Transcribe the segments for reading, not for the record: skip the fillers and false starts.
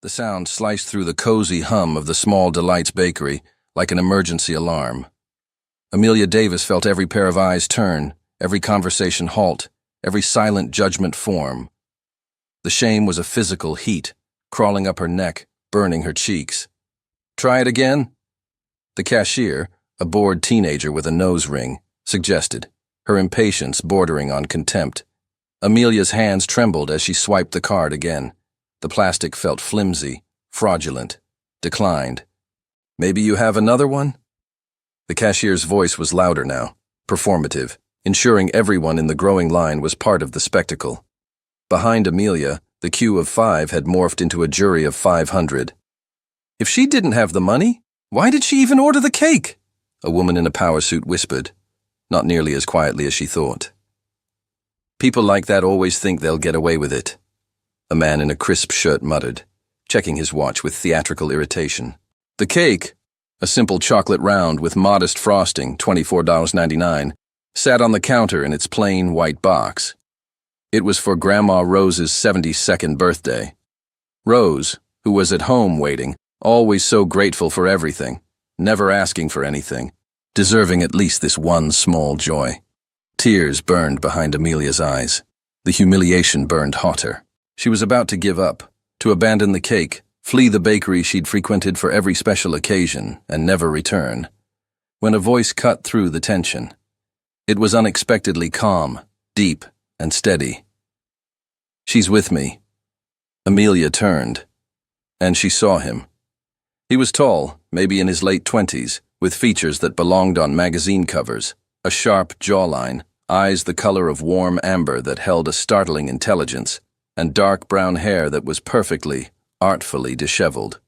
The sound sliced through the cozy hum of the Small Delights bakery like an emergency alarm. Amelia Davis felt every pair of eyes turn, every conversation halt, every silent judgment form. The shame was a physical heat, crawling up her neck, burning her cheeks. "Try it again?" The cashier, a bored teenager with a nose ring, suggested, her impatience bordering on contempt. Amelia's hands trembled as she swiped the card again. The plastic felt flimsy, fraudulent, declined. "Maybe you have another one?" The cashier's voice was louder now, performative, ensuring everyone in the growing line was part of the spectacle. Behind Amelia, the queue of 5 had morphed into a jury of 500. "If she didn't have the money, why did she even order the cake?" a woman in a power suit whispered, not nearly as quietly as she thought. "People like that always think they'll get away with it," a man in a crisp shirt muttered, checking his watch with theatrical irritation. The cake, a simple chocolate round with modest frosting, $24.99, sat on the counter in its plain white box. It was for Grandma Rose's 72nd birthday. Rose, who was at home waiting, always so grateful for everything, never asking for anything, deserving at least this one small joy. Tears burned behind Amelia's eyes. The humiliation burned hotter. She was about to give up, to abandon the cake, flee the bakery she'd frequented for every special occasion, and never return, when a voice cut through the tension. It was unexpectedly calm, deep, and steady. "She's with me." Amelia turned, and she saw him. He was tall, maybe in his late 20s, with features that belonged on magazine covers, a sharp jawline, eyes the color of warm amber that held a startling intelligence, and dark brown hair that was perfectly, artfully disheveled.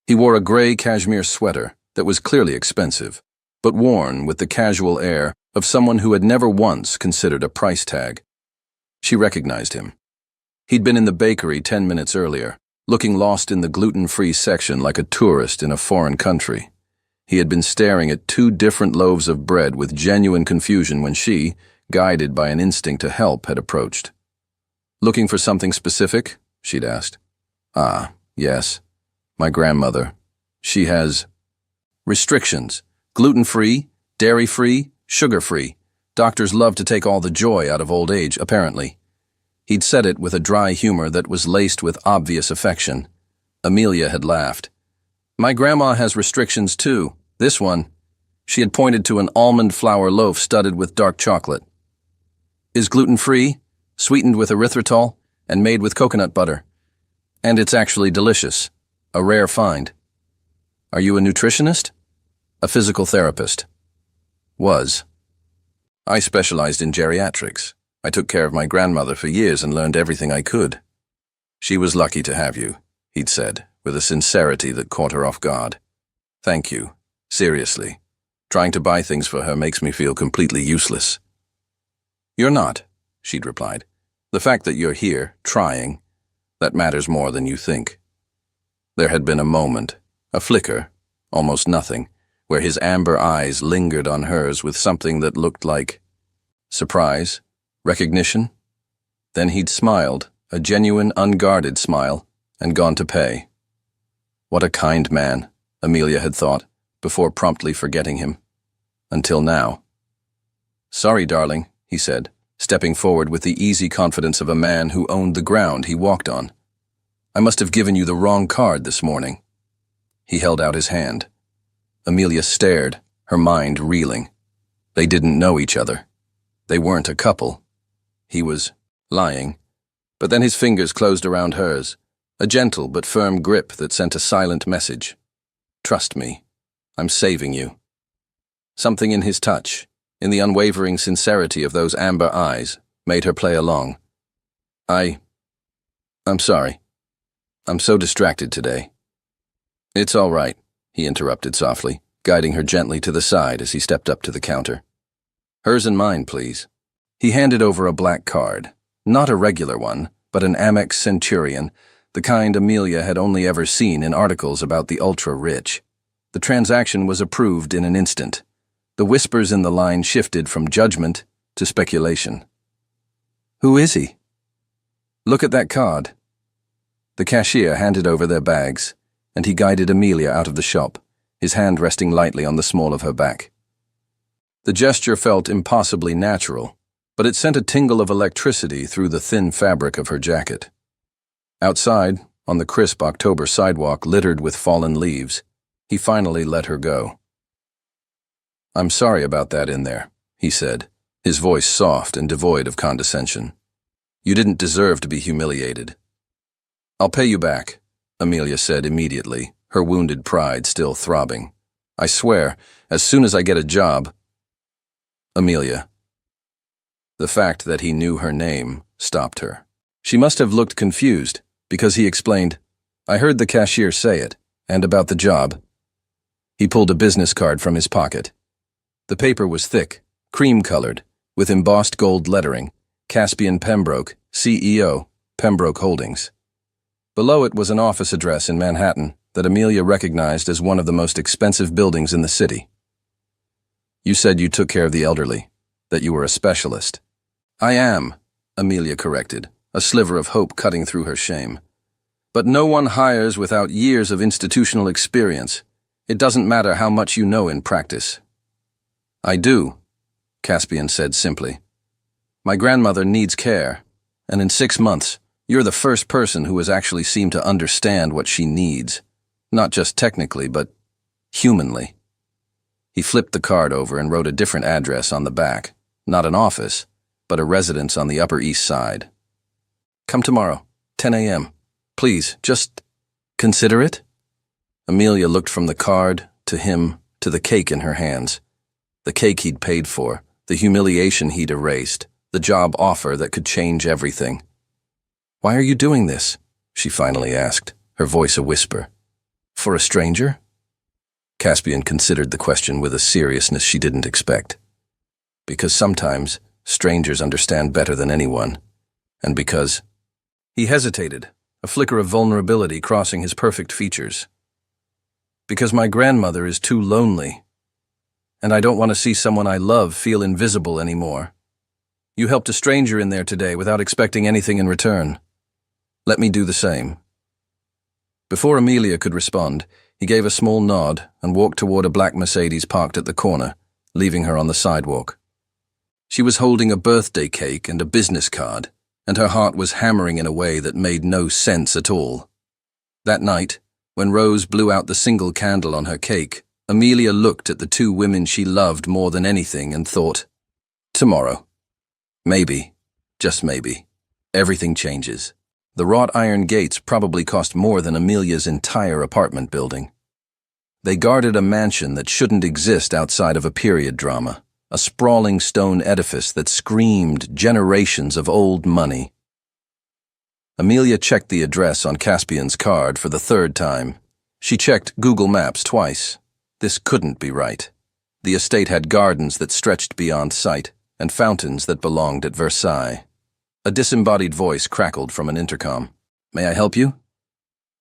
He wore a gray cashmere sweater that was clearly expensive, but worn with the casual air of someone who had never once considered a price tag. She recognized him. He'd been in the bakery 10 minutes earlier, looking lost in the gluten-free section like a tourist in a foreign country. He had been staring at 2 different loaves of bread with genuine confusion when she, guided by an instinct to help, had approached. "Looking for something specific?" she'd asked. "Ah, yes. My grandmother. She has restrictions. Gluten-free, dairy-free, sugar-free. Doctors love to take all the joy out of old age, apparently." He'd said it with a dry humor that was laced with obvious affection. Amelia had laughed. "My grandma has restrictions too. This one." She had pointed to an almond flour loaf studded with dark chocolate. "Is gluten-free, sweetened with erythritol, and made with coconut butter. And it's actually delicious. A rare find." "Are you a nutritionist?" "A physical therapist." "Was. I specialized in geriatrics. I took care of my grandmother for years and learned everything I could." "She was lucky to have you," he'd said, with a sincerity that caught her off guard. "Thank you. Seriously. Trying to buy things for her makes me feel completely useless." "You're not," she'd replied. "The fact that you're here, trying, that matters more than you think." There had been a moment, a flicker, almost nothing, where his amber eyes lingered on hers with something that looked like surprise, recognition. Then he'd smiled, a genuine, unguarded smile, and gone to pay. What a kind man, Amelia had thought, before promptly forgetting him. Until now. "Sorry, darling," he said, stepping forward with the easy confidence of a man who owned the ground he walked on. "I must have given you the wrong card this morning." He held out his hand. Amelia stared, her mind reeling. They didn't know each other. They weren't a couple. He was lying. But then his fingers closed around hers, a gentle but firm grip that sent a silent message. "Trust me. I'm saving you." Something in his touch, in the unwavering sincerity of those amber eyes, made her play along. I'm sorry. I'm so distracted today." "It's all right," he interrupted softly, guiding her gently to the side as he stepped up to the counter. "Hers and mine, please." He handed over a black card, not a regular one, but an Amex Centurion, the kind Amelia had only ever seen in articles about the ultra-rich. The transaction was approved in an instant. The whispers in the line shifted from judgment to speculation. "Who is he?" "Look at that card." The cashier handed over their bags, and he guided Amelia out of the shop, his hand resting lightly on the small of her back. The gesture felt impossibly natural, but it sent a tingle of electricity through the thin fabric of her jacket. Outside, on the crisp October sidewalk littered with fallen leaves, he finally let her go. "I'm sorry about that in there," he said, his voice soft and devoid of condescension. "You didn't deserve to be humiliated." "I'll pay you back," Amelia said immediately, her wounded pride still throbbing. "I swear, as soon as I get a job—" "Amelia." The fact that he knew her name stopped her. She must have looked confused, because he explained, "I heard the cashier say it, and about the job." He pulled a business card from his pocket. The paper was thick, cream-colored, with embossed gold lettering, Caspian Pembroke, CEO, Pembroke Holdings. Below it was an office address in Manhattan that Amelia recognized as one of the most expensive buildings in the city. "You said you took care of the elderly, that you were a specialist." "I am," Amelia corrected, a sliver of hope cutting through her shame. "But no one hires without years of institutional experience. It doesn't matter how much you know in practice." "I do," Caspian said simply. "My grandmother needs care, and in 6 months, you're the first person who has actually seemed to understand what she needs. Not just technically, but humanly." He flipped the card over and wrote a different address on the back. Not an office, but a residence on the Upper East Side. "Come tomorrow, 10 a.m. Please, just consider it." Amelia looked from the card, to him, to the cake in her hands. The cake he'd paid for, the humiliation he'd erased, the job offer that could change everything. "Why are you doing this?" she finally asked, her voice a whisper. "For a stranger?" Caspian considered the question with a seriousness she didn't expect. "Because sometimes strangers understand better than anyone, and because—" He hesitated, a flicker of vulnerability crossing his perfect features. "Because my grandmother is too lonely, and I don't want to see someone I love feel invisible anymore. You helped a stranger in there today without expecting anything in return. Let me do the same." Before Amelia could respond, he gave a small nod and walked toward a black Mercedes parked at the corner, leaving her on the sidewalk. She was holding a birthday cake and a business card, and her heart was hammering in a way that made no sense at all. That night, when Rose blew out the single candle on her cake, Amelia looked at the 2 women she loved more than anything and thought, tomorrow. Maybe, just maybe, everything changes. The wrought iron gates probably cost more than Amelia's entire apartment building. They guarded a mansion that shouldn't exist outside of a period drama, a sprawling stone edifice that screamed generations of old money. Amelia checked the address on Caspian's card for the 3rd time. She checked Google Maps twice. This couldn't be right. The estate had gardens that stretched beyond sight, and fountains that belonged at Versailles. A disembodied voice crackled from an intercom. "May I help you?"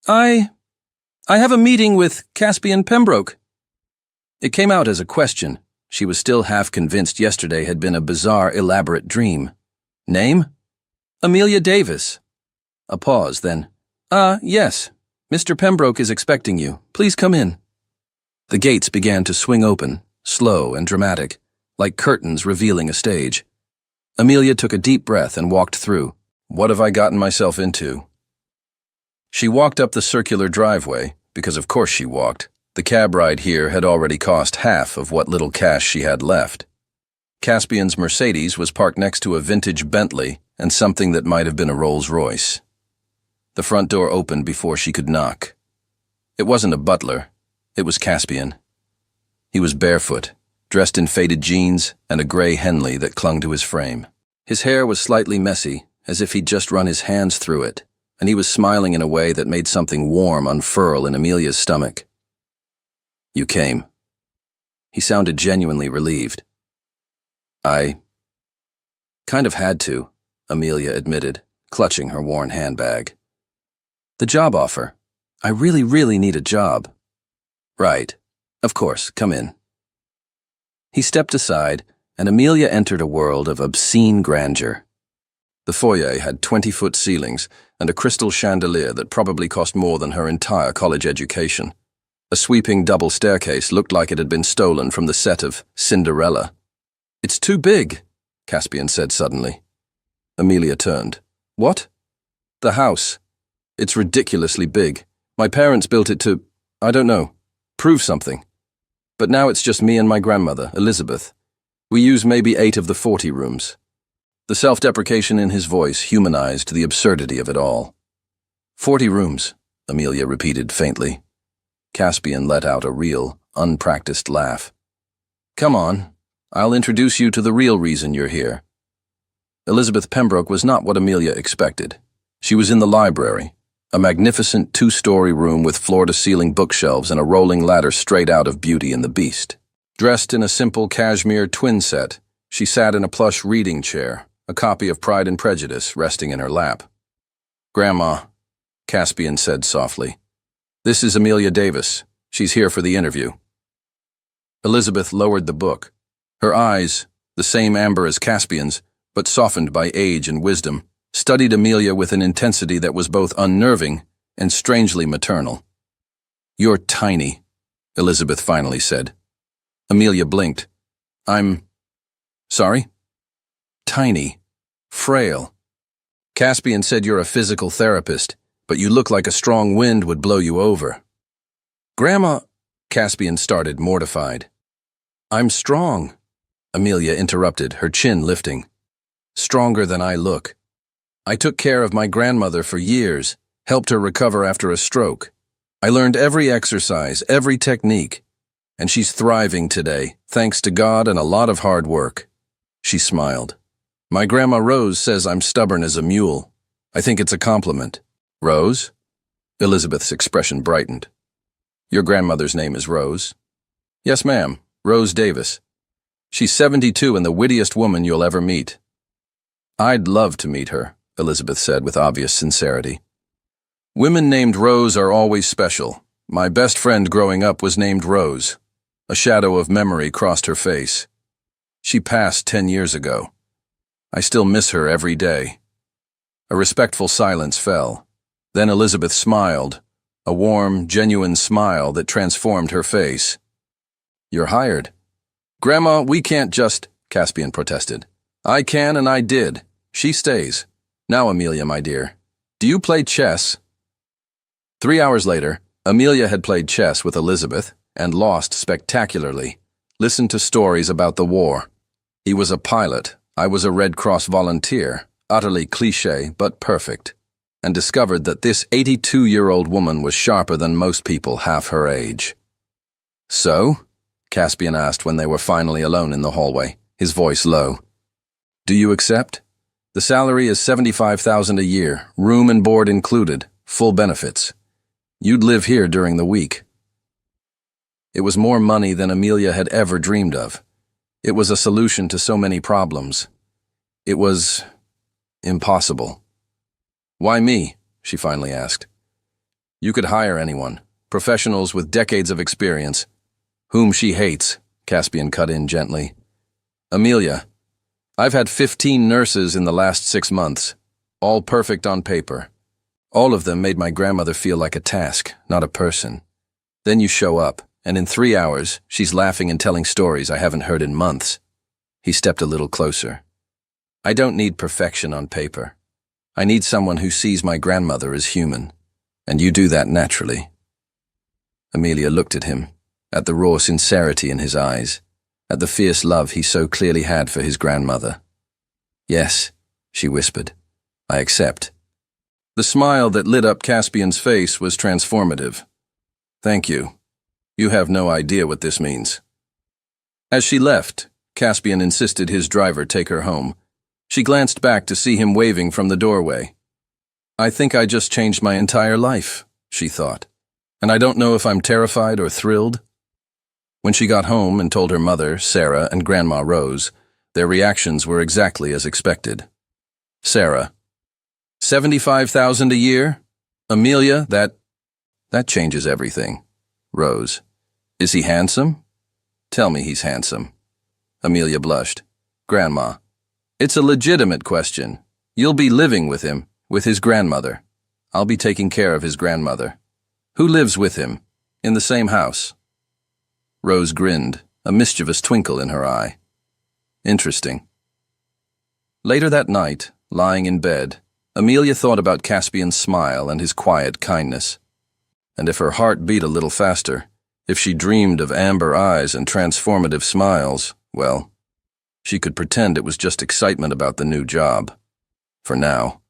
I have a meeting with Caspian Pembroke." It came out as a question. She was still half convinced yesterday had been a bizarre, elaborate dream. "Name?" "Amelia Davis." A pause, then, Yes. Mr. Pembroke is expecting you. Please come in." The gates began to swing open, slow and dramatic, like curtains revealing a stage. Amelia took a deep breath and walked through. What have I gotten myself into? She walked up the circular driveway, because of course she walked. The cab ride here had already cost half of what little cash she had left. Caspian's Mercedes was parked next to a vintage Bentley and something that might have been a Rolls-Royce. The front door opened before she could knock. It wasn't a butler. It was Caspian. He was barefoot, dressed in faded jeans and a gray Henley that clung to his frame. His hair was slightly messy, as if he'd just run his hands through it, and he was smiling in a way that made something warm unfurl in Amelia's stomach. "You came." He sounded genuinely relieved. "I kind of had to," Amelia admitted, clutching her worn handbag. "The job offer. I really need a job." "Right. Of course, come in." He stepped aside, and Amelia entered a world of obscene grandeur. The foyer had 20-foot ceilings and a crystal chandelier that probably cost more than her entire college education. A sweeping double staircase looked like it had been stolen from the set of Cinderella. "It's too big," Caspian said suddenly. Amelia turned. "What?" "The house. It's ridiculously big. My parents built it to, I don't know, prove something. But now it's just me and my grandmother, Elizabeth. We use maybe 8 of the 40 rooms." The self-deprecation in his voice humanized the absurdity of it all. 40 rooms, Amelia repeated faintly. Caspian let out a real, unpracticed laugh. "Come on, I'll introduce you to the real reason you're here." Elizabeth Pembroke was not what Amelia expected. She was in the library, a magnificent 2-story room with floor-to-ceiling bookshelves and a rolling ladder straight out of Beauty and the Beast. Dressed in a simple cashmere twin set, she sat in a plush reading chair, a copy of Pride and Prejudice resting in her lap. "Grandma," Caspian said softly, "this is Amelia Davis. She's here for the interview." Elizabeth lowered the book. Her eyes, the same amber as Caspian's, but softened by age and wisdom, studied Amelia with an intensity that was both unnerving and strangely maternal. "You're tiny," Elizabeth finally said. Amelia blinked. Sorry? "Tiny. Frail. Caspian said you're a physical therapist, but you look like a strong wind would blow you over." "Grandma," Caspian started, mortified. "I'm strong," Amelia interrupted, her chin lifting. "Stronger than I look. I took care of my grandmother for years, helped her recover after a stroke. I learned every exercise, every technique, and she's thriving today, thanks to God and a lot of hard work." She smiled. "My grandma Rose says I'm stubborn as a mule. I think it's a compliment." "Rose?" Elizabeth's expression brightened. "Your grandmother's name is Rose?" "Yes, ma'am, Rose Davis. She's 72 and the wittiest woman you'll ever meet." "I'd love to meet her," Elizabeth said with obvious sincerity. "Women named Rose are always special. My best friend growing up was named Rose." A shadow of memory crossed her face. "She passed 10 years ago. I still miss her every day." A respectful silence fell. Then Elizabeth smiled, a warm, genuine smile that transformed her face. "You're hired." "Grandma, we can't just," Caspian protested. "I can and I did. She stays. Now, Amelia, my dear, do you play chess?" 3 hours later, Amelia had played chess with Elizabeth and lost spectacularly. Listened to stories about the war. He was a pilot, I was a Red Cross volunteer, utterly cliché but perfect, and discovered that this 82-year-old woman was sharper than most people half her age. "So?" Caspian asked when they were finally alone in the hallway, his voice low. "Do you accept? The salary is $75,000 a year, room and board included, full benefits. You'd live here during the week." It was more money than Amelia had ever dreamed of. It was a solution to so many problems. It was impossible. "Why me?" she finally asked. "You could hire anyone, professionals with decades of experience." "Whom she hates," Caspian cut in gently. "Amelia, I've had 15 nurses in the last 6 months, all perfect on paper. All of them made my grandmother feel like a task, not a person. Then you show up, and in 3 hours, she's laughing and telling stories I haven't heard in months." He stepped a little closer. "I don't need perfection on paper. I need someone who sees my grandmother as human, and you do that naturally." Amelia looked at him, at the raw sincerity in his eyes, at the fierce love he so clearly had for his grandmother. "Yes," she whispered, "I accept." The smile that lit up Caspian's face was transformative. "Thank you. You have no idea what this means." As she left, Caspian insisted his driver take her home. She glanced back to see him waving from the doorway. "I think I just changed my entire life," she thought, "and I don't know if I'm terrified or thrilled." When she got home and told her mother, Sarah, and Grandma Rose, their reactions were exactly as expected. Sarah: "$75,000 a year? Amelia, that changes everything." Rose: "Is he handsome?" "Tell me he's handsome." Amelia blushed. "Grandma, it's a legitimate question. You'll be living with him, with his grandmother. I'll be taking care of his grandmother. Who lives with him? In the same house? Rose grinned, a mischievous twinkle in her eye. Interesting. Later that night, lying in bed, Amelia thought about Caspian's smile and his quiet kindness. And if her heart beat a little faster, if she dreamed of amber eyes and transformative smiles, well, she could pretend it was just excitement about the new job. For now.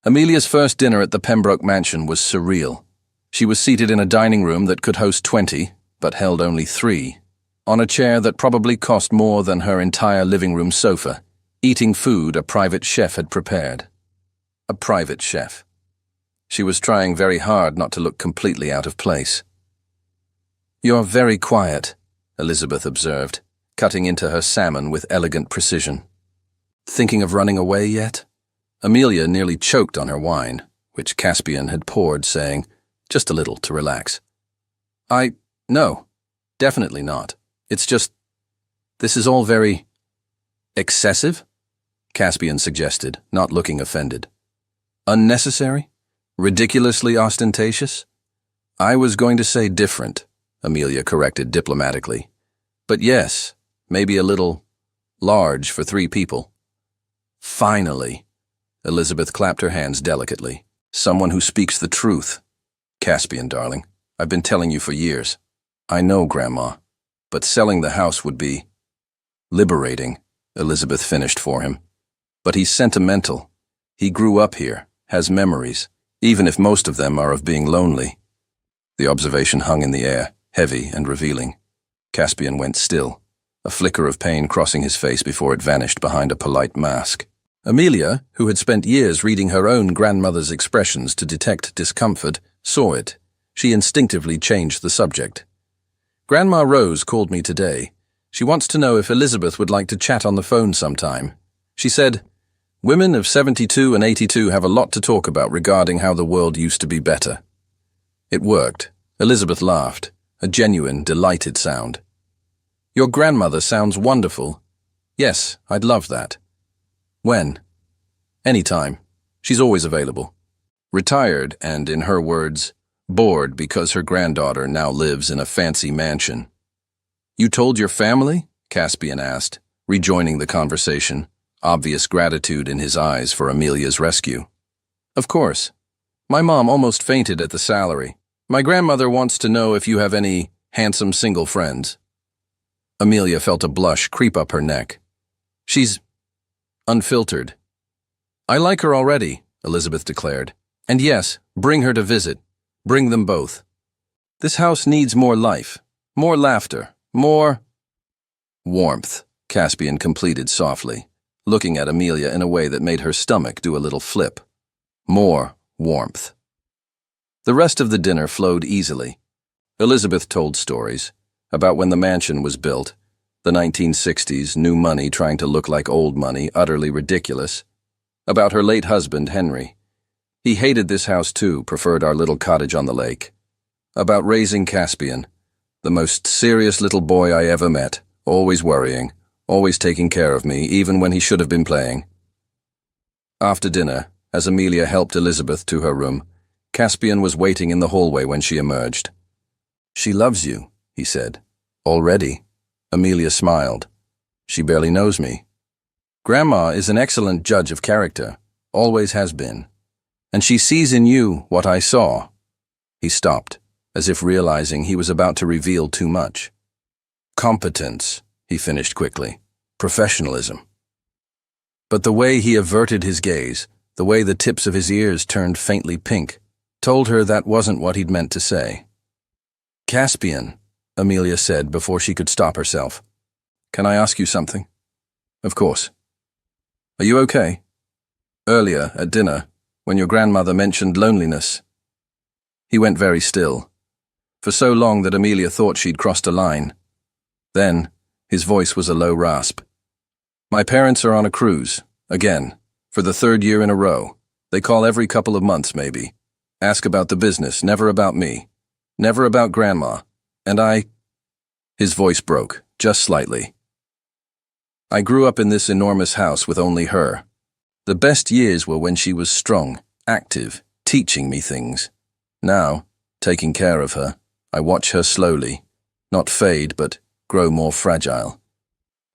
Amelia's first dinner at the Pembroke mansion was surreal. She was seated in a dining room that could host 20, but held only 3, on a chair that probably cost more than her entire living room sofa, eating food a private chef had prepared. A private chef. She was trying very hard not to look completely out of place. "You're very quiet," Elizabeth observed, cutting into her salmon with elegant precision. "Thinking of running away yet?" Amelia nearly choked on her wine, which Caspian had poured, saying, just a little to relax. No, definitely not. It's just, this is all very excessive?" Caspian suggested, not looking offended. "Unnecessary? Ridiculously ostentatious?" "I was going to say different," Amelia corrected diplomatically. "But yes, maybe a little large for 3 people. "Finally," Elizabeth clapped her hands delicately. "Someone who speaks the truth. Caspian, darling, I've been telling you for years. I know, Grandma, but selling the house would be liberating," Elizabeth finished for him. "But he's sentimental. He grew up here, has memories, even if most of them are of being lonely." The observation hung in the air, heavy and revealing. Caspian went still, a flicker of pain crossing his face before it vanished behind a polite mask. Amelia, who had spent years reading her own grandmother's expressions to detect discomfort, saw it. She instinctively changed the subject. "Grandma Rose called me today. She wants to know if Elizabeth would like to chat on the phone sometime. She said, 'Women of 72 and 82 have a lot to talk about regarding how the world used to be better.'" It worked. Elizabeth laughed, a genuine, delighted sound. "Your grandmother sounds wonderful. Yes, I'd love that." "When?" "Anytime. She's always available." Retired and, in her words, bored because her granddaughter now lives in a fancy mansion. "You told your family?" Caspian asked, rejoining the conversation, obvious gratitude in his eyes for Amelia's rescue. "Of course. My mom almost fainted at the salary. My grandmother wants to know if you have any handsome single friends." Amelia felt a blush creep up her neck. "She's unfiltered." "I like her already," Elizabeth declared. "And yes, bring her to visit. Bring them both. This house needs more life, more laughter, more warmth," Caspian completed softly, looking at Amelia in a way that made her stomach do a little flip. More warmth. The rest of the dinner flowed easily. Elizabeth told stories about when the mansion was built, the 1960s, new money trying to look like old money, utterly ridiculous. About her late husband, Henry. He hated this house too, preferred our little cottage on the lake. About raising Caspian, the most serious little boy I ever met, always worrying, always taking care of me, even when he should have been playing. After dinner, as Amelia helped Elizabeth to her room, Caspian was waiting in the hallway when she emerged. "She loves you," he said. "Already?" Amelia smiled. "She barely knows me." "Grandma is an excellent judge of character, always has been. And she sees in you what I saw." He stopped, as if realizing he was about to reveal too much. "Competence," he finished quickly. "Professionalism." But the way he averted his gaze, the way the tips of his ears turned faintly pink, told her that wasn't what he'd meant to say. "Caspian," Amelia said before she could stop herself. "Can I ask you something?" "Of course." "Are you okay?" "Earlier, at dinner, when your grandmother mentioned loneliness." He went very still, for so long that Amelia thought she'd crossed a line. Then, his voice was a low rasp. "My parents are on a cruise, again, for the 3rd year in a row. They call every couple of months, maybe. Ask about the business, never about me. Never about Grandma. And His voice broke, just slightly. "I grew up in this enormous house with only her. The best years were when she was strong, active, teaching me things. Now, taking care of her, I watch her slowly, not fade but grow more fragile.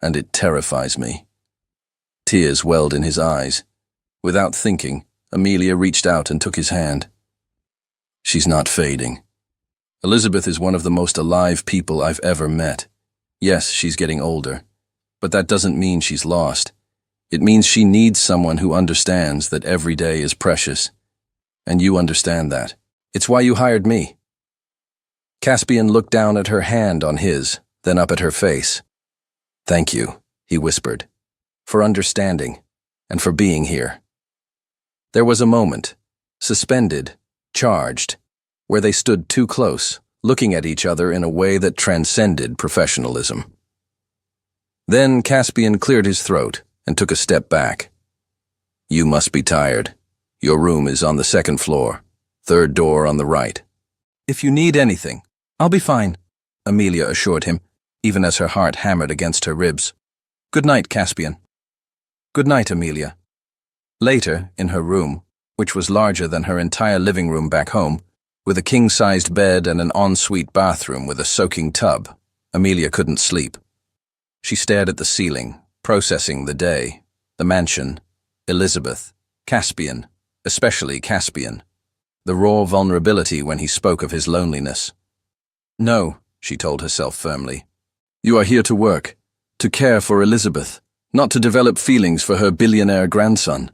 And it terrifies me. Tears welled in his eyes. Without thinking, Amelia reached out and took his hand. She's not fading. Elizabeth is one of the most alive people I've ever met. Yes, she's getting older, but that doesn't mean she's lost. It means she needs someone who understands that every day is precious. And you understand that. It's why you hired me. Caspian looked down at her hand on his, then up at her face. Thank you, he whispered, for understanding and for being here. There was a moment, suspended, charged, where they stood too close, looking at each other in a way that transcended professionalism. Then Caspian cleared his throat and took a step back. You must be tired. Your room is on the second floor, third door on the right. If you need anything, I'll be fine, Amelia assured him, even as her heart hammered against her ribs. Good night, Caspian. Good night, Amelia. Later, in her room, which was larger than her entire living room back home, with a king-sized bed and an ensuite bathroom with a soaking tub, Amelia couldn't sleep. She stared at the ceiling, processing the day, the mansion, Elizabeth, Caspian, especially Caspian, the raw vulnerability when he spoke of his loneliness. No, she told herself firmly. You are here to work, to care for Elizabeth, not to develop feelings for her billionaire grandson.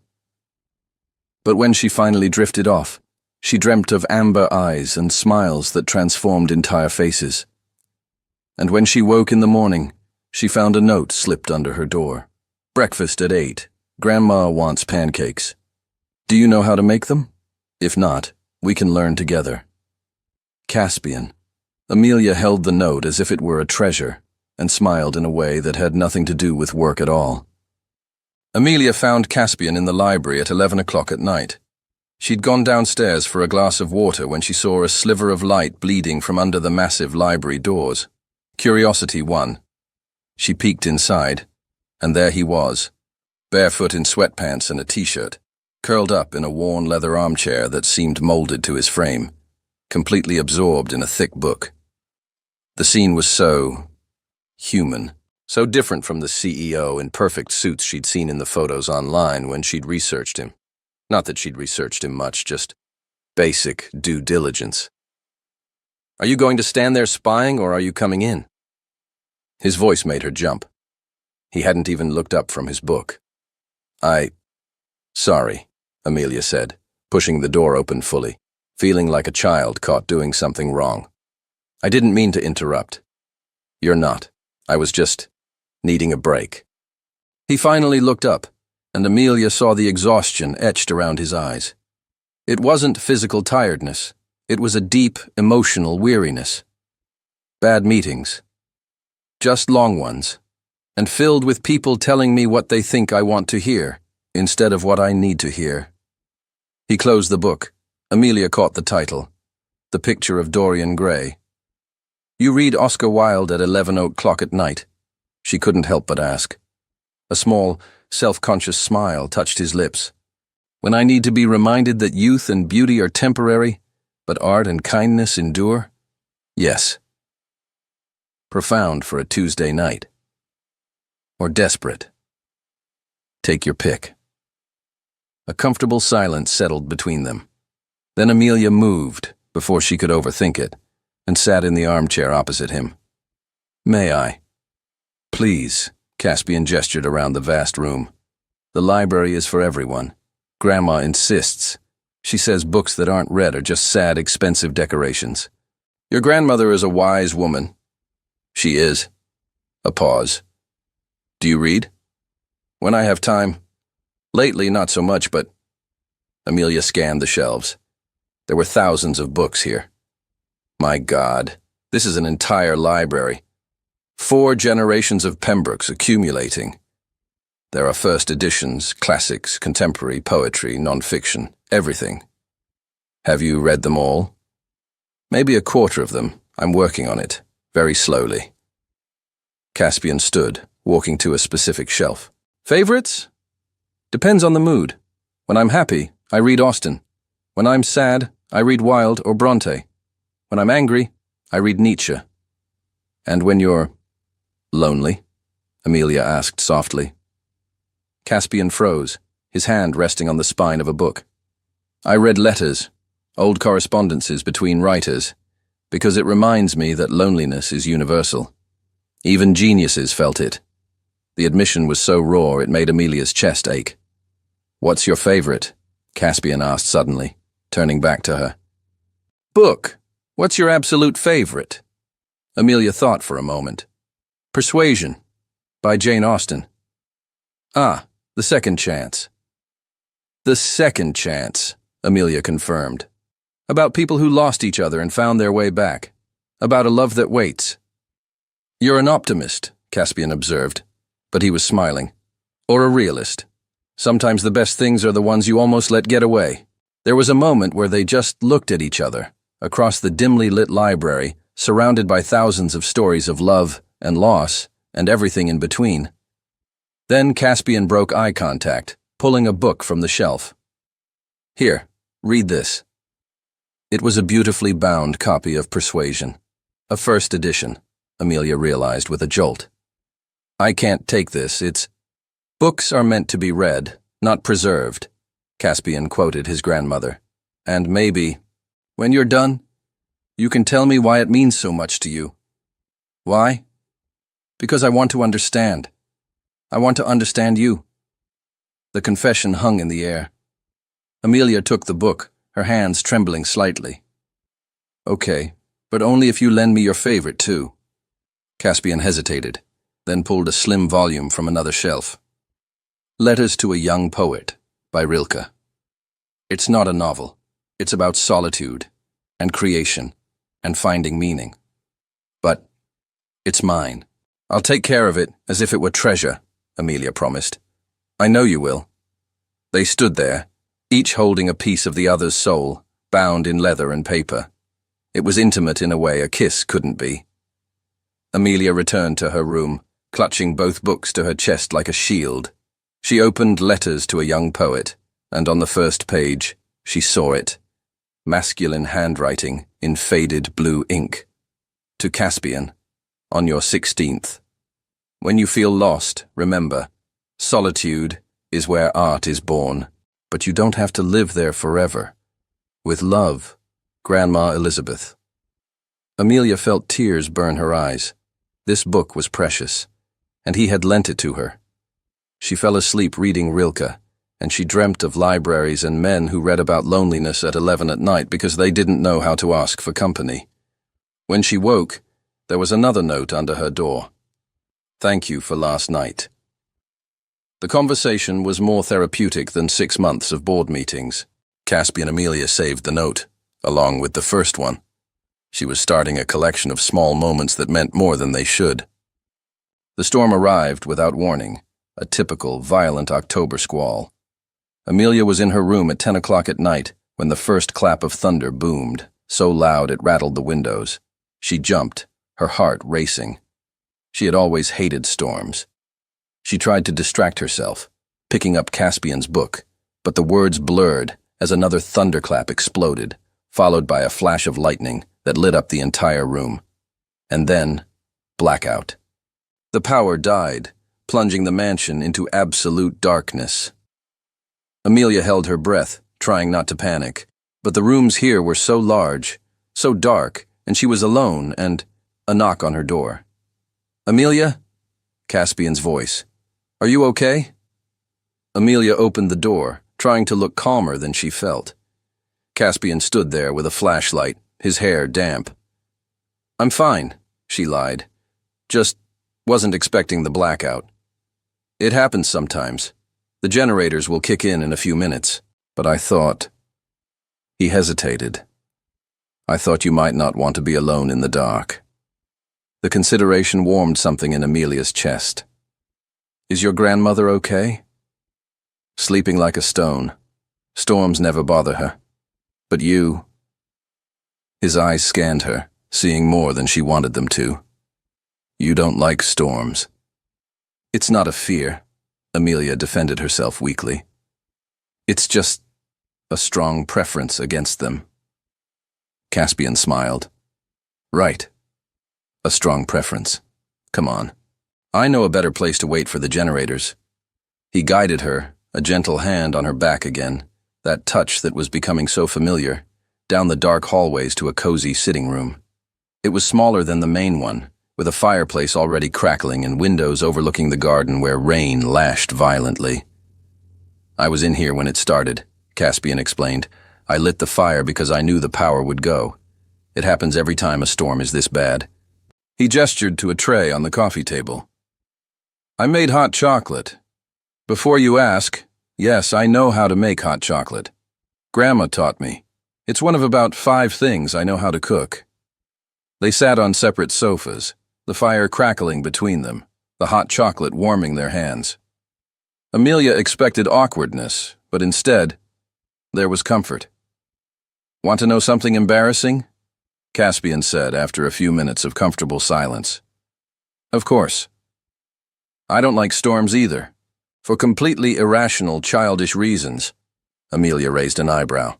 But when she finally drifted off, she dreamt of amber eyes and smiles that transformed entire faces. And when she woke in the morning, she found a note slipped under her door. Breakfast at 8. Grandma wants pancakes. Do you know how to make them? If not, we can learn together. Caspian. Amelia held the note as if it were a treasure, and smiled in a way that had nothing to do with work at all. Amelia found Caspian in the library at 11 o'clock at night. She'd gone downstairs for a glass of water when she saw a sliver of light bleeding from under the massive library doors. Curiosity won. She peeked inside, and there he was, barefoot in sweatpants and a t-shirt, curled up in a worn leather armchair that seemed molded to his frame, completely absorbed in a thick book. The scene was so human, so different from the CEO in perfect suits she'd seen in the photos online when she'd researched him. Not that she'd researched him much, just basic due diligence. Are you going to stand there spying, or are you coming in? His voice made her jump. He hadn't even looked up from his book. Sorry, Amelia said, pushing the door open fully, feeling like a child caught doing something wrong. I didn't mean to interrupt. You're not. I was just needing a break. He finally looked up, and Amelia saw the exhaustion etched around his eyes. It wasn't physical tiredness. It was a deep, emotional weariness. Bad meetings. Just long ones, and filled with people telling me what they think I want to hear, instead of what I need to hear. He closed the book. Amelia caught the title, The Picture of Dorian Gray. You read Oscar Wilde at 11 o'clock at night? She couldn't help but ask. A small, self-conscious smile touched his lips. When I need to be reminded that youth and beauty are temporary, but art and kindness endure? Yes. Profound for a Tuesday night. Or desperate. Take your pick. A comfortable silence settled between them. Then Amelia moved, before she could overthink it, and sat in the armchair opposite him. May I? Please, Caspian gestured around the vast room. The library is for everyone. Grandma insists. She says books that aren't read are just sad, expensive decorations. Your grandmother is a wise woman. She is. A pause. Do you read? When I have time. Lately, not so much, but... Amelia scanned the shelves. There were thousands of books here. My God, this is an entire library. 4 generations of Pembrokes accumulating. There are first editions, classics, contemporary, poetry, non-fiction, everything. Have you read them all? Maybe a quarter of them. I'm working on it, very slowly. Caspian stood, walking to a specific shelf. Favorites? Depends on the mood. When I'm happy, I read Austen. When I'm sad, I read Wilde or Bronte. When I'm angry, I read Nietzsche. And when you're lonely? Amelia asked softly. Caspian froze, his hand resting on the spine of a book. I read letters, old correspondences between writers, because it reminds me that loneliness is universal. Even geniuses felt it. The admission was so raw it made Amelia's chest ache. What's your favorite? Caspian asked suddenly, turning back to her. Book. What's your absolute favorite? Amelia thought for a moment. Persuasion, by Jane Austen. Ah, The Second Chance. The Second Chance, Amelia confirmed. About people who lost each other and found their way back. About a love that waits. You're an optimist, Caspian observed, but he was smiling. Or a realist. Sometimes the best things are the ones you almost let get away. There was a moment where they just looked at each other, across the dimly lit library, surrounded by thousands of stories of love and loss and everything in between. Then Caspian broke eye contact, pulling a book from the shelf. Here, read this. It was a beautifully bound copy of Persuasion. A first edition, Amelia realized with a jolt. I can't take this, Books are meant to be read, not preserved, Caspian quoted his grandmother. And maybe, when you're done, you can tell me why it means so much to you. Why? Because I want to understand. I want to understand you. The confession hung in the air. Amelia took the book, her hands trembling slightly. Okay, but only if you lend me your favorite, too. Caspian hesitated, then pulled a slim volume from another shelf. Letters to a Young Poet, by Rilke. It's not a novel. It's about solitude, and creation, and finding meaning. But it's mine. I'll take care of it as if it were treasure, Amelia promised. I know you will. They stood there, each holding a piece of the other's soul, bound in leather and paper. It was intimate in a way a kiss couldn't be. Amelia returned to her room, clutching both books to her chest like a shield. She opened Letters to a Young Poet, and on the first page, she saw it. Masculine handwriting in faded blue ink. To Caspian, on your 16th. When you feel lost, remember, solitude is where art is born, but you don't have to live there forever. With love, Grandma Elizabeth. Amelia felt tears burn her eyes. This book was precious, and he had lent it to her. She fell asleep reading Rilke, and she dreamt of libraries and men who read about loneliness at 11 at night because they didn't know how to ask for company. When she woke, there was another note under her door. Thank you for last night. The conversation was more therapeutic than 6 months of board meetings. Caspian Amelia saved the note, along with the first one. She was starting a collection of small moments that meant more than they should. The storm arrived without warning, a typical, violent October squall. Amelia was in her room at 10 o'clock at night when the first clap of thunder boomed, so loud it rattled the windows. She jumped, her heart racing. She had always hated storms. She tried to distract herself, picking up Caspian's book, but the words blurred as another thunderclap exploded, followed by a flash of lightning that lit up the entire room. And then, blackout. The power died, plunging the mansion into absolute darkness. Amelia held her breath, trying not to panic, but the rooms here were so large, so dark, and she was alone, and a knock on her door. Amelia? Caspian's voice. Are you okay? Amelia opened the door, trying to look calmer than she felt. Caspian stood there with a flashlight, his hair damp. I'm fine, she lied. Just wasn't expecting the blackout. It happens sometimes. The generators will kick in a few minutes, but I thought... He hesitated. I thought you might not want to be alone in the dark. The consideration warmed something in Amelia's chest. Is your grandmother okay? Sleeping like a stone. Storms never bother her. But you... His eyes scanned her, seeing more than she wanted them to. You don't like storms. It's not a fear, Amelia defended herself weakly. It's just a strong preference against them. Caspian smiled. Right. A strong preference. Come on. I know a better place to wait for the generators. He guided her, a gentle hand on her back again, that touch that was becoming so familiar, down the dark hallways to a cozy sitting room. It was smaller than the main one, with a fireplace already crackling and windows overlooking the garden where rain lashed violently. I was in here when it started, Caspian explained. I lit the fire because I knew the power would go. It happens every time a storm is this bad. He gestured to a tray on the coffee table. I made hot chocolate. Before you ask, yes, I know how to make hot chocolate. Grandma taught me. It's one of about 5 things I know how to cook. They sat on separate sofas, the fire crackling between them, the hot chocolate warming their hands. Amelia expected awkwardness, but instead, there was comfort. Want to know something embarrassing? Caspian said after a few minutes of comfortable silence. Of course. I don't like storms either. For completely irrational, childish reasons. Amelia raised an eyebrow.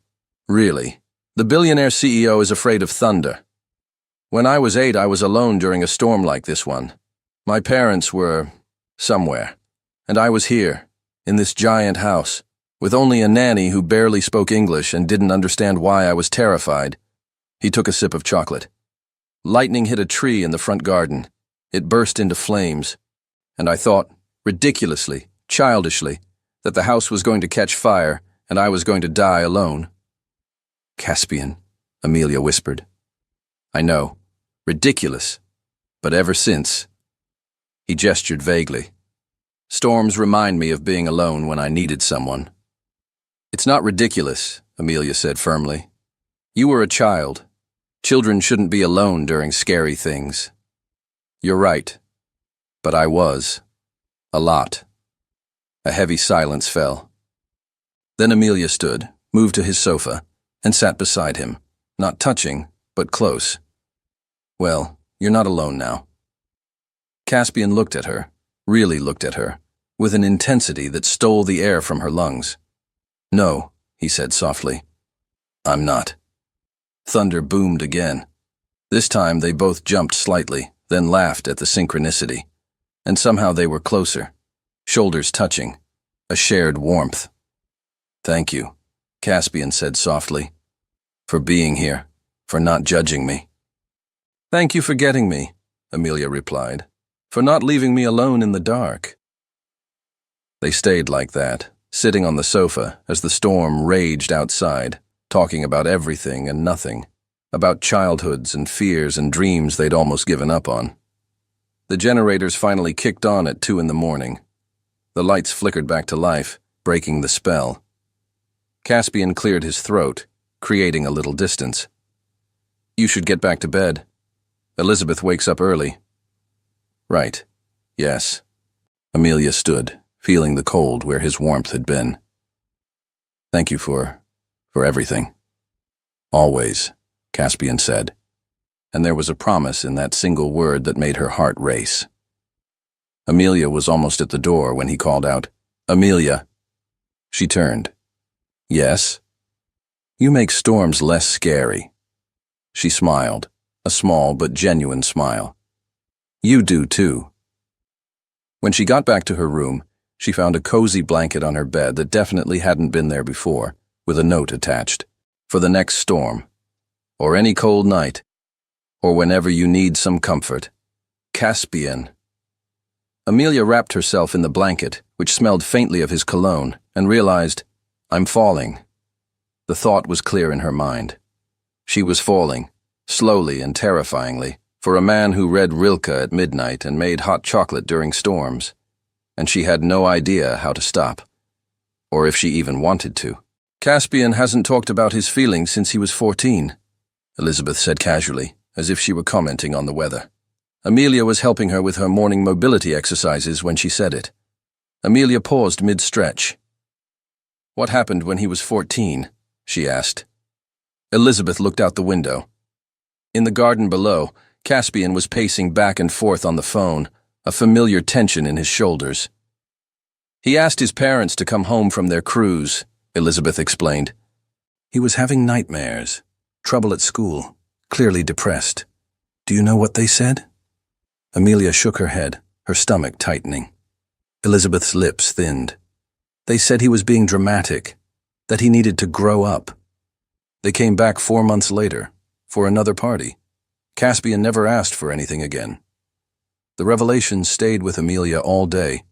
Really? The billionaire CEO is afraid of thunder. When I was 8, I was alone during a storm like this one. My parents were somewhere, and I was here, in this giant house, with only a nanny who barely spoke English and didn't understand why I was terrified. He took a sip of chocolate. Lightning hit a tree in the front garden. It burst into flames, and I thought, ridiculously, childishly, that the house was going to catch fire and I was going to die alone. Caspian, Amelia whispered. I know, ridiculous, but ever since. He gestured vaguely. Storms remind me of being alone when I needed someone. It's not ridiculous, Amelia said firmly. You were a child. Children shouldn't be alone during scary things. You're right. But I was. A lot. A heavy silence fell. Then Amelia stood, moved to his sofa, and sat beside him, not touching, but close. Well, you're not alone now. Caspian looked at her, really looked at her, with an intensity that stole the air from her lungs. No, he said softly. I'm not. Thunder boomed again. This time they both jumped slightly, then laughed at the synchronicity. And somehow they were closer, shoulders touching, a shared warmth. Thank you, Caspian said softly, for being here, for not judging me. Thank you for getting me, Amelia replied, for not leaving me alone in the dark. They stayed like that, sitting on the sofa as the storm raged outside, talking about everything and nothing, about childhoods and fears and dreams they'd almost given up on. The generators finally kicked on at 2 a.m. The lights flickered back to life, breaking the spell. Caspian cleared his throat, creating a little distance. You should get back to bed. Elizabeth wakes up early. Right. Yes. Amelia stood, feeling the cold where his warmth had been. Thank you for everything. Always, Caspian said, and there was a promise in that single word that made her heart race. Amelia was almost at the door when he called out, Amelia. She turned. Yes? You make storms less scary. She smiled, a small but genuine smile. You do too. When she got back to her room, she found a cozy blanket on her bed that definitely hadn't been there before, with a note attached, for the next storm, or any cold night, or whenever you need some comfort. Caspian. Amelia wrapped herself in the blanket, which smelled faintly of his cologne, and realized, I'm falling. The thought was clear in her mind. She was falling, slowly and terrifyingly, for a man who read Rilke at midnight and made hot chocolate during storms, and she had no idea how to stop, or if she even wanted to. Caspian hasn't talked about his feelings since he was 14, Elizabeth said casually, as if she were commenting on the weather. Amelia was helping her with her morning mobility exercises when she said it. Amelia paused mid-stretch. What happened when he was 14? She asked. Elizabeth looked out the window. In the garden below, Caspian was pacing back and forth on the phone, a familiar tension in his shoulders. He asked his parents to come home from their cruise, Elizabeth explained. He was having nightmares, trouble at school, clearly depressed. Do you know what they said? Amelia shook her head, her stomach tightening. Elizabeth's lips thinned. They said he was being dramatic, that he needed to grow up. They came back 4 months later, for another party. Caspian never asked for anything again. The revelation stayed with Amelia all day.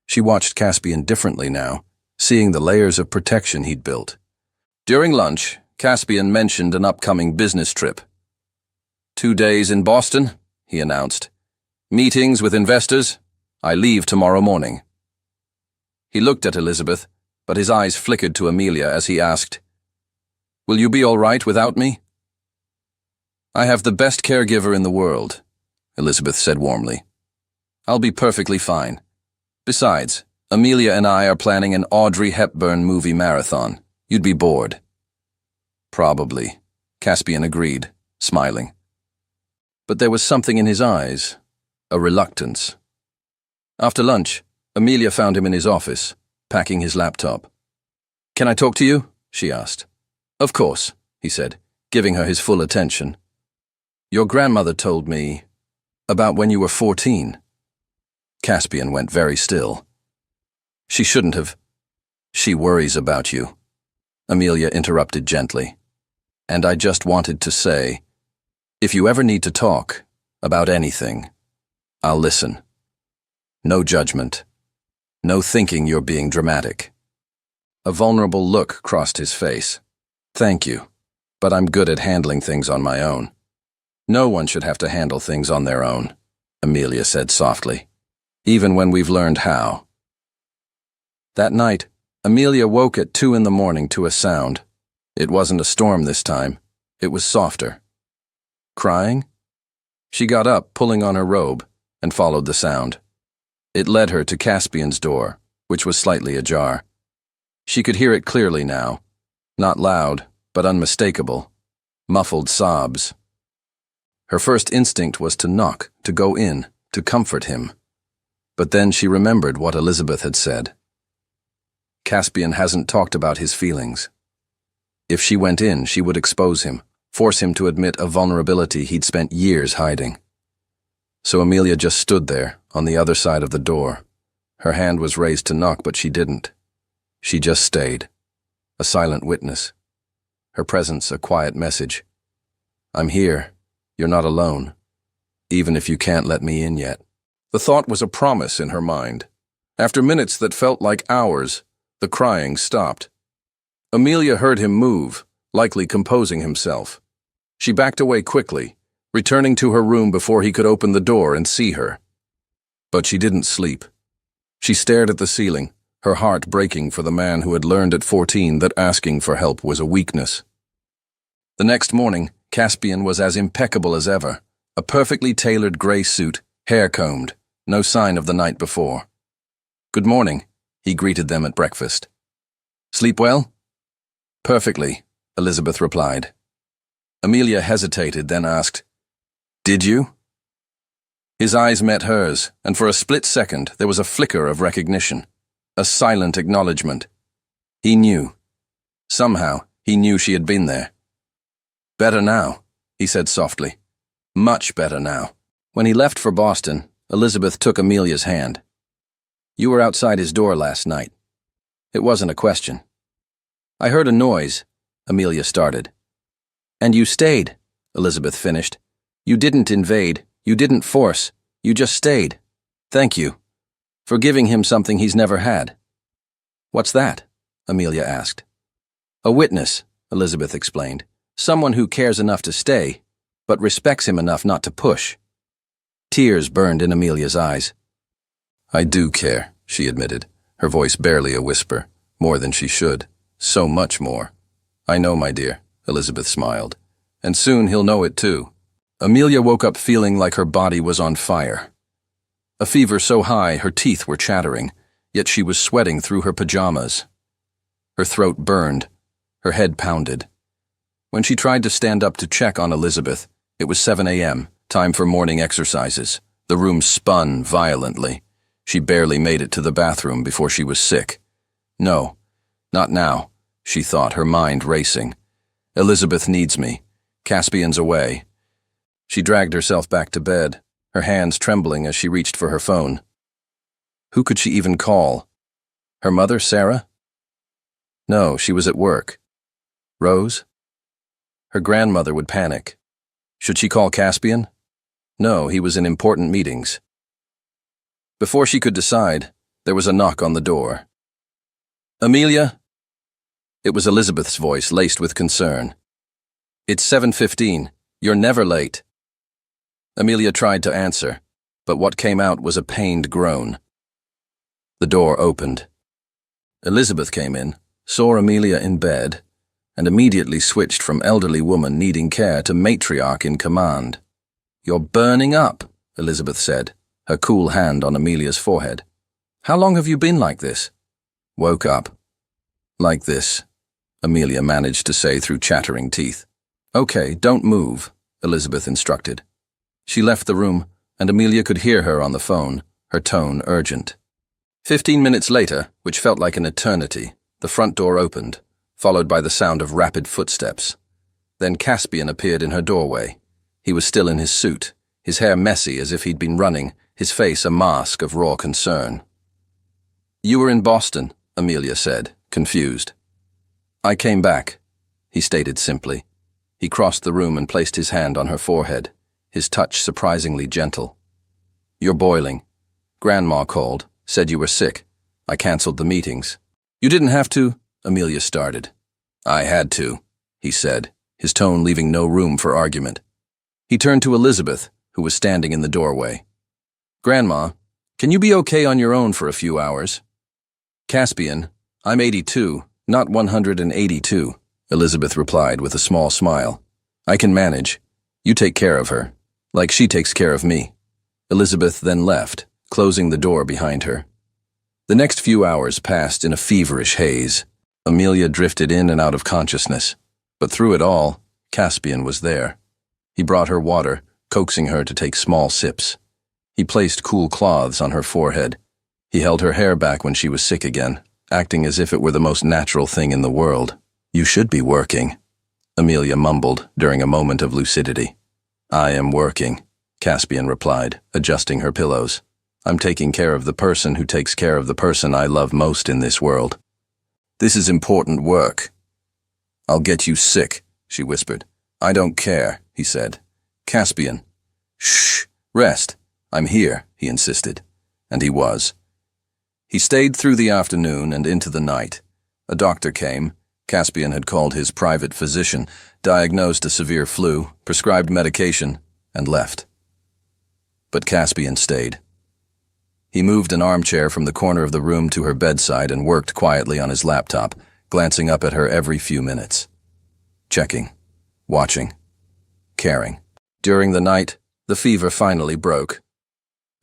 She watched Caspian differently now, seeing the layers of protection he'd built. During lunch, Caspian mentioned an upcoming business trip. 2 days in Boston, he announced. Meetings with investors. I leave tomorrow morning. He looked at Elizabeth, but his eyes flickered to Amelia as he asked, Will you be all right without me? I have the best caregiver in the world, Elizabeth said warmly. I'll be perfectly fine. Besides, Amelia and I are planning an Audrey Hepburn movie marathon. You'd be bored. Probably, Caspian agreed, smiling. But there was something in his eyes, a reluctance. After lunch, Amelia found him in his office, packing his laptop. Can I talk to you? She asked. Of course, he said, giving her his full attention. Your grandmother told me about when you were 14. Caspian went very still. She shouldn't have. She worries about you, Amelia interrupted gently. And I just wanted to say, if you ever need to talk about anything, I'll listen. No judgment. No thinking you're being dramatic. A vulnerable look crossed his face. Thank you, but I'm good at handling things on my own. No one should have to handle things on their own, Amelia said softly, even when we've learned how. That night, Amelia woke at 2 a.m. to a sound. It wasn't a storm this time. It was softer. Crying? She got up, pulling on her robe, and followed the sound. It led her to Caspian's door, which was slightly ajar. She could hear it clearly now. Not loud, but unmistakable. Muffled sobs. Her first instinct was to knock, to go in, to comfort him. But then she remembered what Elizabeth had said. Caspian hasn't talked about his feelings. If she went in, she would expose him, force him to admit a vulnerability he'd spent years hiding. So Amelia just stood there, on the other side of the door. Her hand was raised to knock, but she didn't. She just stayed, a silent witness. Her presence a quiet message. I'm here. You're not alone, even if you can't let me in yet. The thought was a promise in her mind. After minutes that felt like hours, the crying stopped. Amelia heard him move, likely composing himself. She backed away quickly, returning to her room before he could open the door and see her. But she didn't sleep. She stared at the ceiling, her heart breaking for the man who had learned at 14 that asking for help was a weakness. The next morning, Caspian was as impeccable as ever, a perfectly tailored gray suit, hair combed, no sign of the night before. Good morning, he greeted them at breakfast. Sleep well? Perfectly, Elizabeth replied. Amelia hesitated, then asked, Did you? His eyes met hers, and for a split second there was a flicker of recognition, a silent acknowledgement. He knew. Somehow, he knew she had been there. Better now, he said softly. Much better now. When he left for Boston, Elizabeth took Amelia's hand. You were outside his door last night. It wasn't a question. I heard a noise, Amelia started. And you stayed, Elizabeth finished. You didn't invade, you didn't force, you just stayed. Thank you. For giving him something he's never had. What's that? Amelia asked. A witness, Elizabeth explained. Someone who cares enough to stay, but respects him enough not to push. Tears burned in Amelia's eyes. I do care, she admitted, her voice barely a whisper, more than she should, so much more. I know, my dear, Elizabeth smiled, and soon he'll know it too. Amelia woke up feeling like her body was on fire. A fever so high her teeth were chattering, yet she was sweating through her pajamas. Her throat burned, her head pounded. When she tried to stand up to check on Elizabeth, it was 7 a.m., time for morning exercises. The room spun violently. She barely made it to the bathroom before she was sick. No, not now, she thought, her mind racing. Elizabeth needs me. Caspian's away. She dragged herself back to bed, her hands trembling as she reached for her phone. Who could she even call? Her mother, Sarah? No, she was at work. Rose? Her grandmother would panic. Should she call Caspian? No, he was in important meetings. Before she could decide, there was a knock on the door. Amelia? It was Elizabeth's voice, laced with concern. It's 7:15. You're never late. Amelia tried to answer, but what came out was a pained groan. The door opened. Elizabeth came in, saw Amelia in bed, and immediately switched from elderly woman needing care to matriarch in command. You're burning up, Elizabeth said, her cool hand on Amelia's forehead. How long have you been like this? Woke up. Like this, Amelia managed to say through chattering teeth. Okay, don't move, Elizabeth instructed. She left the room, and Amelia could hear her on the phone, her tone urgent. 15 minutes later, which felt like an eternity, the front door opened, followed by the sound of rapid footsteps. Then Caspian appeared in her doorway. He was still in his suit, his hair messy as if he'd been running, his face a mask of raw concern. You were in Boston, Amelia said, confused. I came back, he stated simply. He crossed the room and placed his hand on her forehead, his touch surprisingly gentle. You're boiling. Grandma called, said you were sick. I canceled the meetings. You didn't have to, Amelia started. I had to, he said, his tone leaving no room for argument. He turned to Elizabeth, who was standing in the doorway. Grandma, can you be okay on your own for a few hours? Caspian, I'm 82, not 182, Elizabeth replied with a small smile. I can manage. You take care of her, like she takes care of me. Elizabeth then left, closing the door behind her. The next few hours passed in a feverish haze. Amelia drifted in and out of consciousness, but through it all, Caspian was there. He brought her water, coaxing her to take small sips. He placed cool cloths on her forehead. He held her hair back when she was sick again, acting as if it were the most natural thing in the world. You should be working, Amelia mumbled during a moment of lucidity. I am working, Caspian replied, adjusting her pillows. I'm taking care of the person who takes care of the person I love most in this world. This is important work. I'll get you sick, she whispered. I don't care, he said. Caspian. Shh, rest. I'm here, he insisted. And he was. He stayed through the afternoon and into the night. A doctor came. Caspian had called his private physician, diagnosed a severe flu, prescribed medication, and left. But Caspian stayed. He moved an armchair from the corner of the room to her bedside and worked quietly on his laptop, glancing up at her every few minutes. Checking, watching, caring. During the night, the fever finally broke.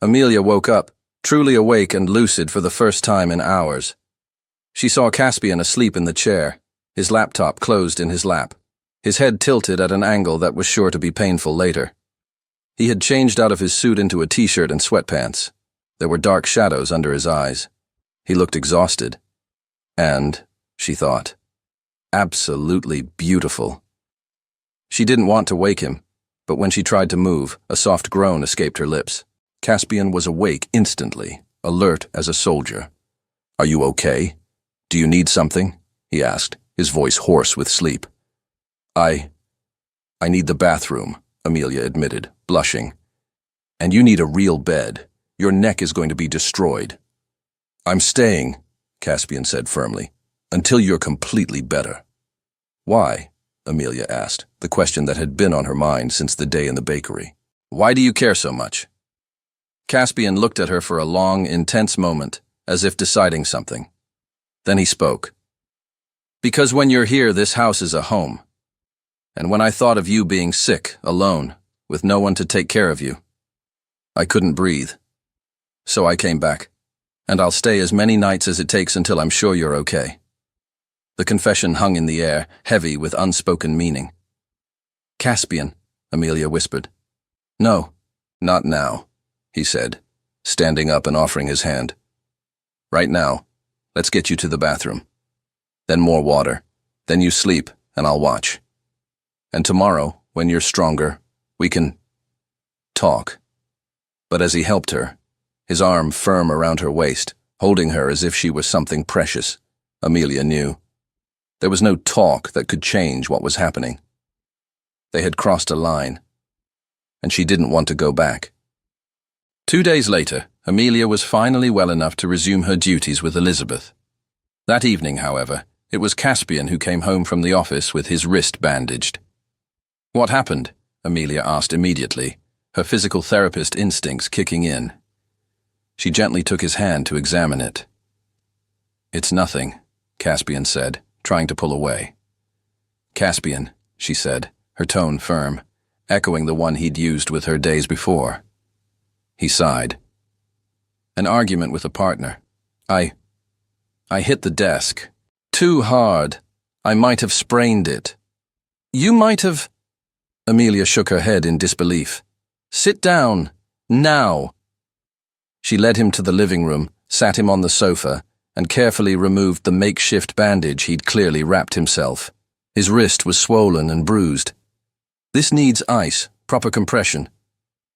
Amelia woke up, truly awake and lucid for the first time in hours. She saw Caspian asleep in the chair, his laptop closed in his lap, his head tilted at an angle that was sure to be painful later. He had changed out of his suit into a t-shirt and sweatpants. There were dark shadows under his eyes. He looked exhausted. And, she thought, absolutely beautiful. She didn't want to wake him, but when she tried to move, a soft groan escaped her lips. Caspian was awake instantly, alert as a soldier. Are you okay? Do you need something? He asked, his voice hoarse with sleep. I need the bathroom, Amelia admitted, blushing. And you need a real bed. Your neck is going to be destroyed. I'm staying, Caspian said firmly, until you're completely better. Why? Amelia asked, the question that had been on her mind since the day in the bakery. Why do you care so much? Caspian looked at her for a long, intense moment, as if deciding something. Then he spoke. Because when you're here, this house is a home. And when I thought of you being sick, alone, with no one to take care of you, I couldn't breathe. So I came back, and I'll stay as many nights as it takes until I'm sure you're okay. The confession hung in the air, heavy with unspoken meaning. Caspian, Amelia whispered. No, not now, he said, standing up and offering his hand. Right now, let's get you to the bathroom. Then more water. Then you sleep, and I'll watch. And tomorrow, when you're stronger, we can talk. But as he helped her, his arm firm around her waist, holding her as if she was something precious, Amelia knew. There was no talk that could change what was happening. They had crossed a line, and she didn't want to go back. 2 days later, Amelia was finally well enough to resume her duties with Elizabeth. That evening, however, it was Caspian who came home from the office with his wrist bandaged. "What happened?" Amelia asked immediately, her physical therapist instincts kicking in. She gently took his hand to examine it. "It's nothing," Caspian said, trying to pull away. "Caspian," she said, her tone firm, echoing the one he'd used with her days before. He sighed. "An argument with a partner. I hit the desk. Too hard. I might have sprained it." "You might have—" Amelia shook her head in disbelief. "Sit down. Now." She led him to the living room, sat him on the sofa, and carefully removed the makeshift bandage he'd clearly wrapped himself. His wrist was swollen and bruised. "This needs ice, proper compression.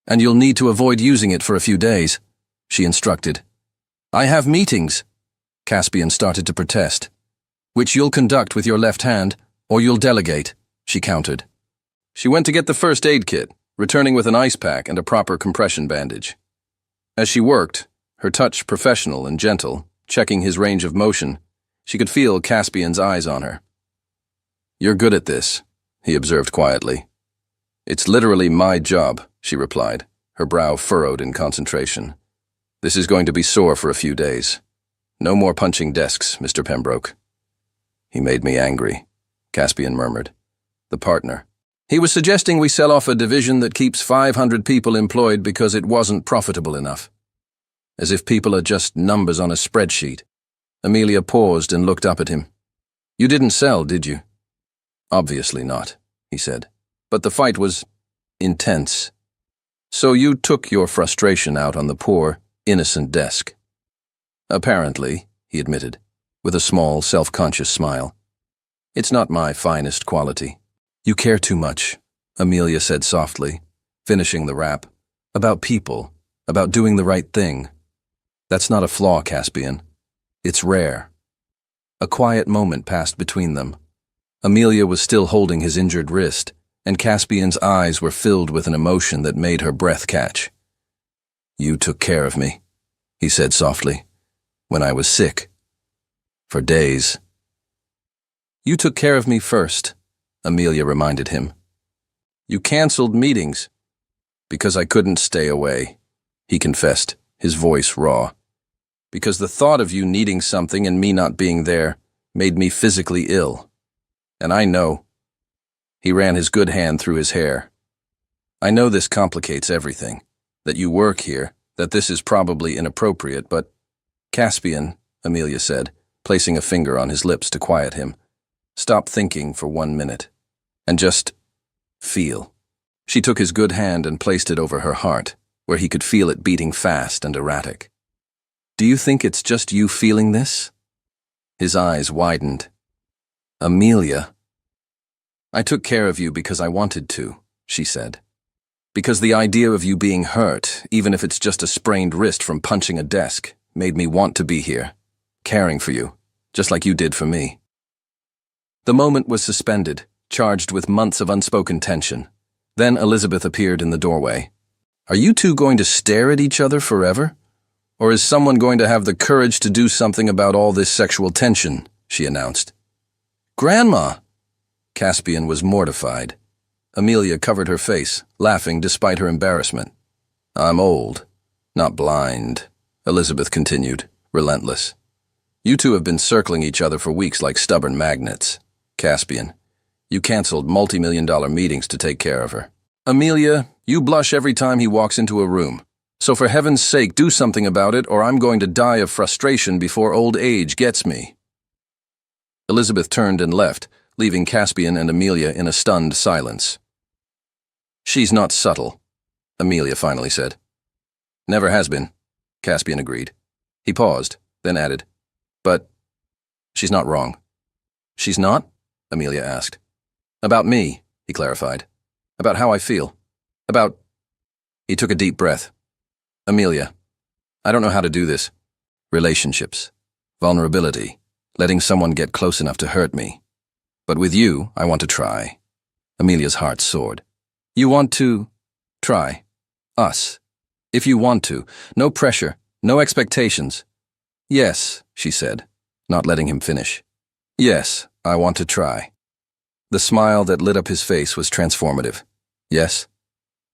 And you'll need to avoid using it for a few days," she instructed. "I have meetings," Caspian started to protest. "Which you'll conduct with your left hand, or you'll delegate," she countered. She went to get the first aid kit, returning with an ice pack and a proper compression bandage. As she worked, her touch professional and gentle, checking his range of motion, she could feel Caspian's eyes on her. "You're good at this," he observed quietly. "It's literally my job," she replied, her brow furrowed in concentration. "This is going to be sore for a few days. No more punching desks, Mr. Pembroke." "He made me angry," Caspian murmured. "The partner. He was suggesting we sell off a division that keeps 500 people employed because it wasn't profitable enough. As if people are just numbers on a spreadsheet." Amelia paused and looked up at him. "You didn't sell, did you?" "Obviously not," he said. "But the fight was intense. So you took your frustration out on the poor, innocent desk." "Apparently," he admitted, with a small, self-conscious smile. "It's not my finest quality." "You care too much," Amelia said softly, finishing the wrap. "About people, about doing the right thing. That's not a flaw, Caspian. It's rare." A quiet moment passed between them. Amelia was still holding his injured wrist, and Caspian's eyes were filled with an emotion that made her breath catch. "You took care of me," he said softly, "when I was sick. For days." "You took care of me first," Amelia reminded him. "You canceled meetings." "Because I couldn't stay away," he confessed, his voice raw. "Because the thought of you needing something and me not being there made me physically ill. And I know." He ran his good hand through his hair. "I know this complicates everything, that you work here, that this is probably inappropriate, but—" "Caspian," Amelia said, placing a finger on his lips to quiet him, "stop thinking for 1 minute. And just feel." She took his good hand and placed it over her heart, where he could feel it beating fast and erratic. "Do you think it's just you feeling this?" His eyes widened. "Amelia." "I took care of you because I wanted to," she said. "Because the idea of you being hurt, even if it's just a sprained wrist from punching a desk, made me want to be here, caring for you, just like you did for me." The moment was suspended, charged with months of unspoken tension. Then Elizabeth appeared in the doorway. "Are you two going to stare at each other forever? Or is someone going to have the courage to do something about all this sexual tension?" she announced. "Grandma!" Caspian was mortified. Amelia covered her face, laughing despite her embarrassment. "I'm old, not blind," Elizabeth continued, relentless. "You two have been circling each other for weeks like stubborn magnets. Caspian, you canceled multi-million-dollar meetings to take care of her. Amelia, you blush every time he walks into a room. So for heaven's sake, do something about it, or I'm going to die of frustration before old age gets me." Elizabeth turned and left, leaving Caspian and Amelia in a stunned silence. "She's not subtle," Amelia finally said. "Never has been. Caspian agreed. He paused, then added, "But she's not wrong." "She's not?" Amelia asked. "About me," he clarified. "About how I feel. About—" He took a deep breath. "Amelia, I don't know how to do this. Relationships. Vulnerability. Letting someone get close enough to hurt me. But with you, I want to try." Amelia's heart soared. "You want to try? Us? If you want to. No pressure. No expectations." "Yes," she said, not letting him finish. "Yes, I want to try." The smile that lit up his face was transformative. "Yes?"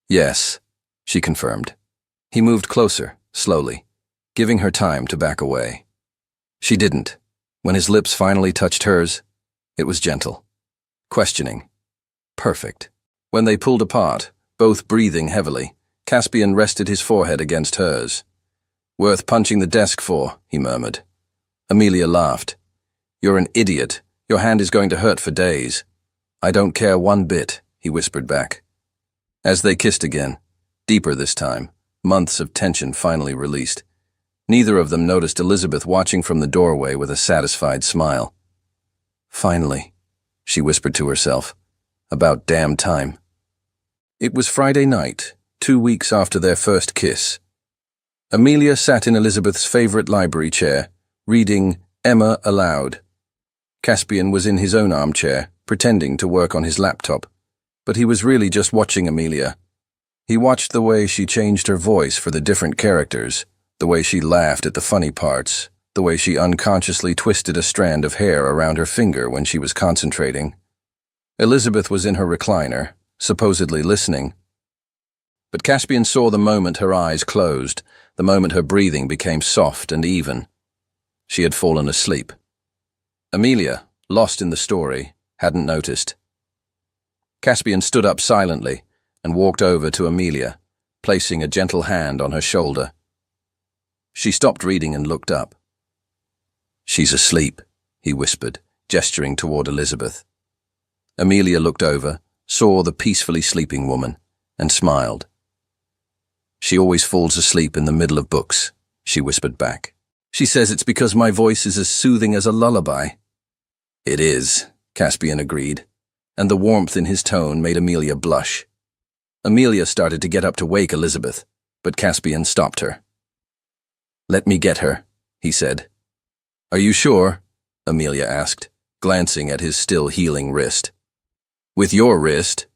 "Yes," she confirmed. He moved closer, slowly, giving her time to back away. She didn't. When his lips finally touched hers, it was gentle, questioning, perfect. When they pulled apart, both breathing heavily, Caspian rested his forehead against hers. "Worth punching the desk for," he murmured. Amelia laughed. "You're an idiot. Your hand is going to hurt for days." "I don't care one bit," he whispered back. As they kissed again, deeper this time, months of tension finally released. Neither of them noticed Elizabeth watching from the doorway with a satisfied smile. "Finally," she whispered to herself. "About damn time." It was Friday night, 2 weeks after their first kiss. Amelia sat in Elizabeth's favorite library chair, reading Emma aloud. Caspian was in his own armchair, pretending to work on his laptop, but he was really just watching Amelia. He watched the way she changed her voice for the different characters, the way she laughed at the funny parts, the way she unconsciously twisted a strand of hair around her finger when she was concentrating. Elizabeth was in her recliner, supposedly listening. But Caspian saw the moment her eyes closed, the moment her breathing became soft and even. She had fallen asleep. Amelia, lost in the story, hadn't noticed. Caspian stood up silently and walked over to Amelia, placing a gentle hand on her shoulder. She stopped reading and looked up. "She's asleep," he whispered, gesturing toward Elizabeth. Amelia looked over, saw the peacefully sleeping woman, and smiled. "She always falls asleep in the middle of books," she whispered back. "She says it's because my voice is as soothing as a lullaby." "It is," Caspian agreed, and the warmth in his tone made Amelia blush. Amelia started to get up to wake Elizabeth, but Caspian stopped her. "Let me get her," he said. "Are you sure?" Amelia asked, glancing at his still healing wrist. "With your wrist?"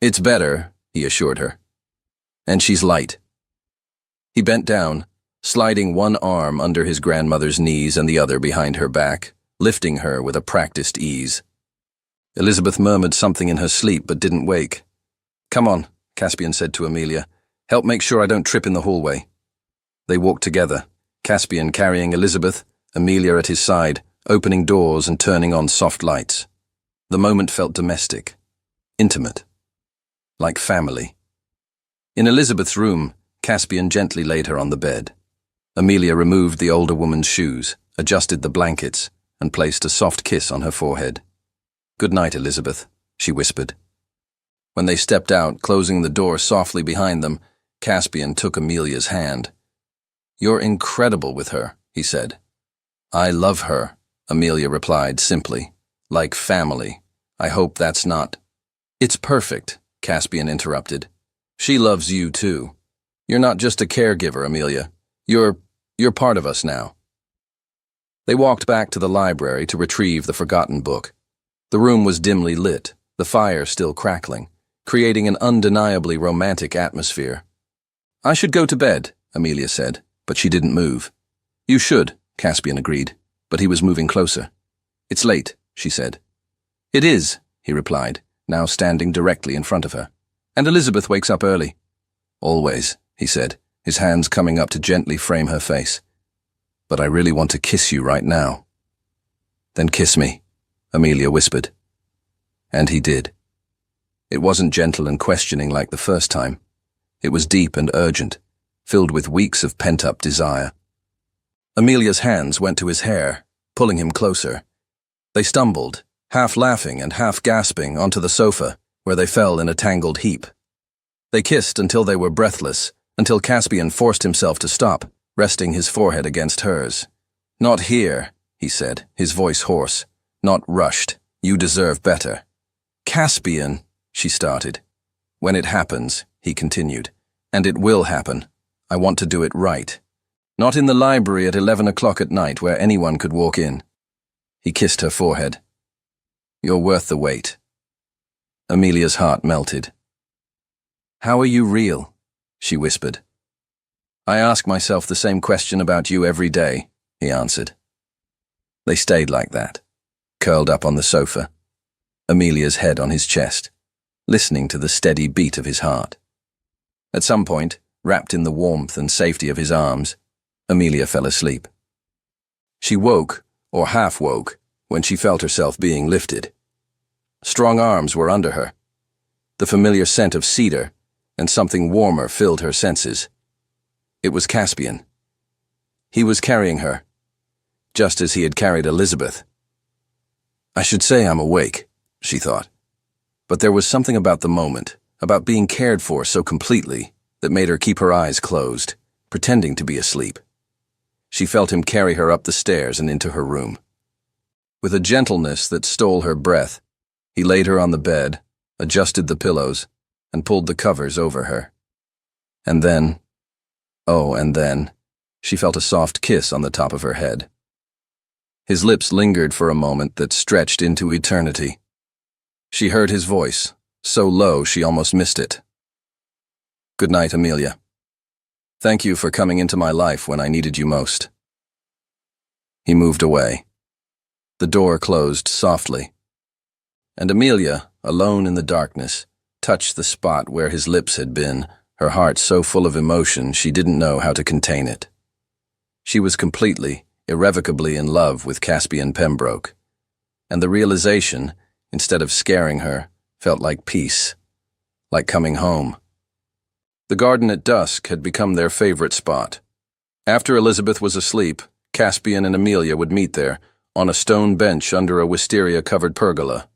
"It's better," he assured her. "And she's light." He bent down, sliding one arm under his grandmother's knees and the other behind her back, lifting her with a practiced ease. Elizabeth murmured something in her sleep but didn't wake. "Come on," Caspian said to Amelia. "Help make sure I don't trip in the hallway." They walked together, Caspian carrying Elizabeth, Amelia at his side, opening doors and turning on soft lights. The moment felt domestic, intimate, like family. In Elizabeth's room, Caspian gently laid her on the bed. Amelia removed the older woman's shoes, adjusted the blankets, and placed a soft kiss on her forehead. "Good night, Elizabeth," she whispered. When they stepped out, closing the door softly behind them, Caspian took Amelia's hand. "You're incredible with her," he said. "I love her," Amelia replied simply. "Like family. I hope that's not—" "It's perfect," Caspian interrupted. "She loves you too. You're not just a caregiver, Amelia. You're part of us now." They walked back to the library to retrieve the forgotten book. The room was dimly lit, the fire still crackling, creating an undeniably romantic atmosphere. "I should go to bed," Amelia said, but she didn't move. "You should," Caspian agreed, but he was moving closer. "It's late," she said. "It is," he replied, now standing directly in front of her. "And Elizabeth wakes up early." "Always," he said, his hands coming up to gently frame her face. "But I really want to kiss you right now." "Then kiss me," Amelia whispered. And he did. It wasn't gentle and questioning like the first time. It was deep and urgent, filled with weeks of pent-up desire. Amelia's hands went to his hair, pulling him closer. They stumbled, half laughing and half gasping, onto the sofa, where they fell in a tangled heap. They kissed until they were breathless, until Caspian forced himself to stop, resting his forehead against hers. "Not here," he said, his voice hoarse. "Not rushed. You deserve better." "Caspian," she started. "When it happens," he continued, "and it will happen, I want to do it right. Not in the library at 11 o'clock at night where anyone could walk in." He kissed her forehead. "You're worth the wait." Amelia's heart melted. "How are you real?" she whispered. "I ask myself the same question about you every day," he answered. They stayed like that, curled up on the sofa, Amelia's head on his chest, listening to the steady beat of his heart. At some point, wrapped in the warmth and safety of his arms, Amelia fell asleep. She woke, or half-woke, when she felt herself being lifted. Strong arms were under her. The familiar scent of cedar and something warmer filled her senses. It was Caspian. He was carrying her, just as he had carried Elizabeth. "I should say I'm awake," she thought. But there was something about the moment, about being cared for so completely, that made her keep her eyes closed, pretending to be asleep. She felt him carry her up the stairs and into her room. With a gentleness that stole her breath, he laid her on the bed, adjusted the pillows, and pulled the covers over her. And then, she felt a soft kiss on the top of her head. His lips lingered for a moment that stretched into eternity. She heard his voice, so low she almost missed it. "Good night, Amelia. Thank you for coming into my life when I needed you most." He moved away. The door closed softly, and Amelia, alone in the darkness, touched the spot where his lips had been, her heart so full of emotion she didn't know how to contain it. She was completely, irrevocably in love with Caspian Pembroke, and the realization, instead of scaring her, felt like peace, like coming home. The garden at dusk had become their favorite spot. After Elizabeth was asleep, Caspian and Amelia would meet there, on a stone bench under a wisteria-covered pergola.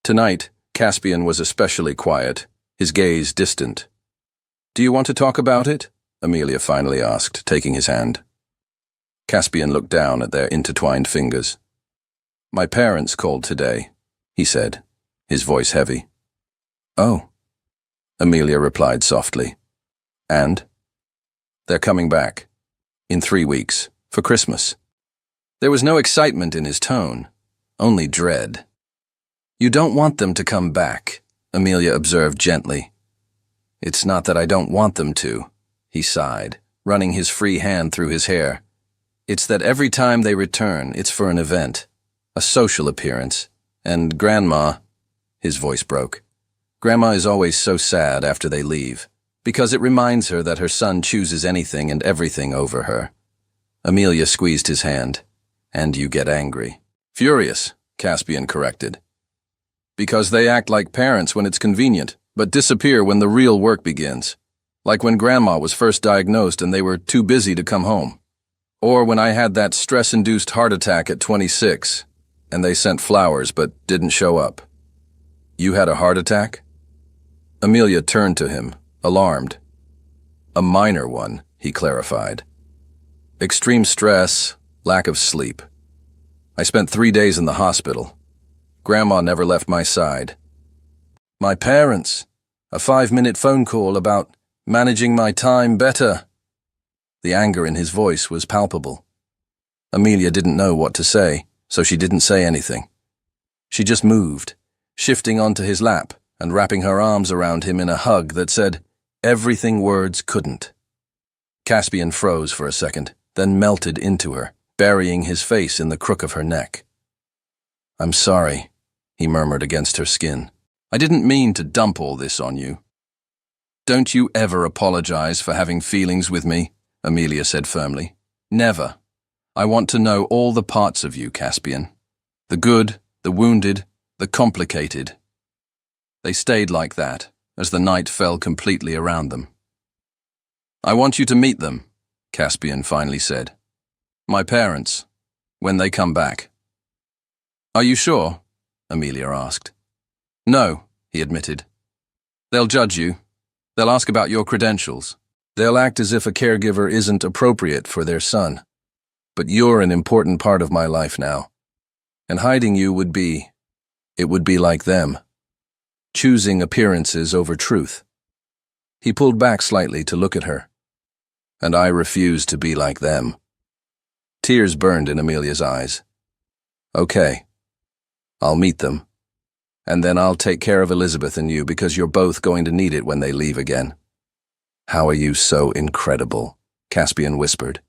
Tonight, Caspian was especially quiet, his gaze distant. "Do you want to talk about it?" Amelia finally asked, taking his hand. Caspian looked down at their intertwined fingers. "My parents called today," he said, his voice heavy. "Oh," Amelia replied softly. "And?" "They're coming back. In 3 weeks, for Christmas." There was no excitement in his tone, only dread. "You don't want them to come back," Amelia observed gently. "It's not that I don't want them to," he sighed, running his free hand through his hair. "It's that every time they return, it's for an event, a social appearance, and Grandma," his voice broke. "Grandma is always so sad after they leave, because it reminds her that her son chooses anything and everything over her." Amelia squeezed his hand. "And you get angry." "Furious," Caspian corrected. "Because they act like parents when it's convenient, but disappear when the real work begins. Like when Grandma was first diagnosed and they were too busy to come home. Or when I had that stress-induced heart attack at 26, and they sent flowers but didn't show up." "You had a heart attack?" Amelia turned to him, alarmed. "A minor one," he clarified. "Extreme stress, lack of sleep. I spent 3 days in the hospital. Grandma never left my side. My parents, a 5-minute phone call about managing my time better." The anger in his voice was palpable. Amelia didn't know what to say, so she didn't say anything. She just moved, shifting onto his lap and wrapping her arms around him in a hug that said everything words couldn't. Caspian froze for a second, then melted into her, burying his face in the crook of her neck. "I'm sorry," he murmured against her skin. "I didn't mean to dump all this on you." "Don't you ever apologize for having feelings with me," Amelia said firmly. "Never. I want to know all the parts of you, Caspian. The good, the wounded, the complicated." They stayed like that, as the night fell completely around them. "I want you to meet them," Caspian finally said. "My parents, when they come back." "Are you sure?" Amelia asked. "No," he admitted. "They'll judge you. They'll ask about your credentials. They'll act as if a caregiver isn't appropriate for their son. But you're an important part of my life now. And hiding you would be like them. Choosing appearances over truth. He pulled back slightly to look at her. And I refuse to be like them. Tears burned in Amelia's eyes. Okay. I'll meet them. And then I'll take care of Elizabeth and you because you're both going to need it when they leave again. How are you so incredible? Caspian whispered.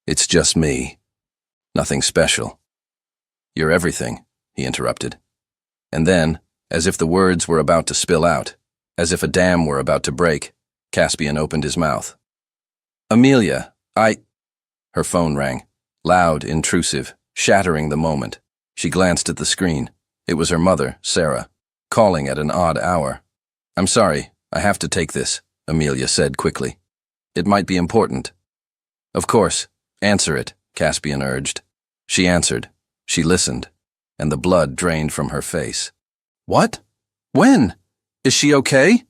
It's just me. Nothing special. You're everything, he interrupted. And then, as if the words were about to spill out, as if a dam were about to break, Caspian opened his mouth. Amelia, Her phone rang, loud, intrusive, shattering the moment. She glanced at the screen. It was her mother, Sarah, calling at an odd hour. I'm sorry, I have to take this, Amelia said quickly. It might be important. Of course, answer it, Caspian urged. She answered. She listened, and the blood drained from her face. What? When? Is she okay?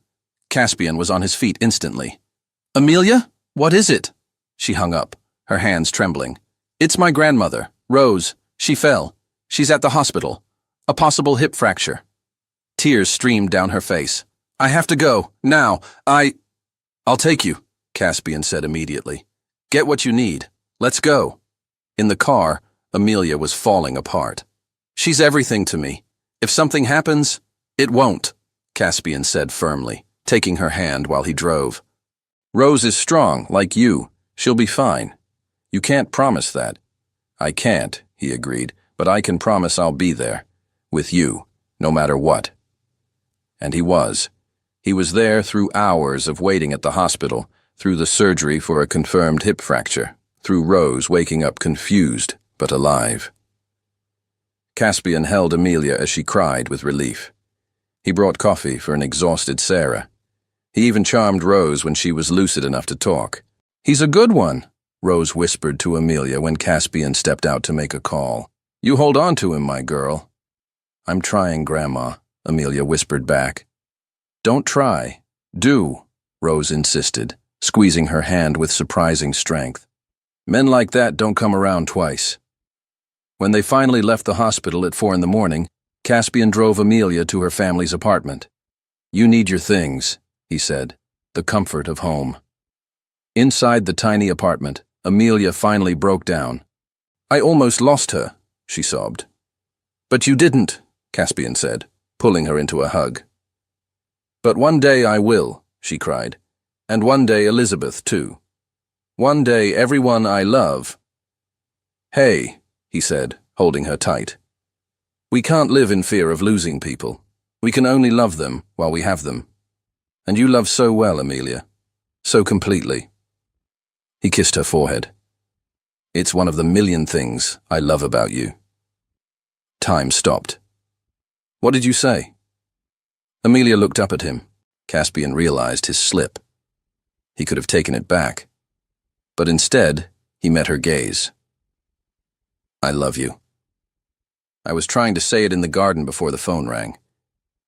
Caspian was on his feet instantly. Amelia, what is it? She hung up, her hands trembling. It's my grandmother, Rose. She fell. She's at the hospital. A possible hip fracture. Tears streamed down her face. I have to go, now. I'll take you, Caspian said immediately. Get what you need. Let's go. In the car, Amelia was falling apart. She's everything to me. If something happens, it won't, Caspian said firmly, taking her hand while he drove. Rose is strong, like you. She'll be fine. You can't promise that. I can't, he agreed, but I can promise I'll be there. With you, no matter what. And he was. He was there through hours of waiting at the hospital, through the surgery for a confirmed hip fracture, through Rose waking up confused but alive. Caspian held Amelia as she cried with relief. He brought coffee for an exhausted Sarah. He even charmed Rose when she was lucid enough to talk. He's a good one, Rose whispered to Amelia when Caspian stepped out to make a call. You hold on to him, my girl. I'm trying, Grandma, Amelia whispered back. Don't try. Do, Rose insisted, squeezing her hand with surprising strength. Men like that don't come around twice. When they finally left the hospital at 4 a.m, Caspian drove Amelia to her family's apartment. You need your things, he said, the comfort of home. Inside the tiny apartment, Amelia finally broke down. I almost lost her, she sobbed. But you didn't, Caspian said, pulling her into a hug. But one day I will, she cried, and one day Elizabeth too. One day everyone I love. Hey, he said, holding her tight. We can't live in fear of losing people. We can only love them while we have them. And you love so well, Amelia. So completely. He kissed her forehead. It's one of the million things I love about you. Time stopped. What did you say? Amelia looked up at him. Caspian realized his slip. He could have taken it back. But instead, he met her gaze. I love you. I was trying to say it in the garden before the phone rang.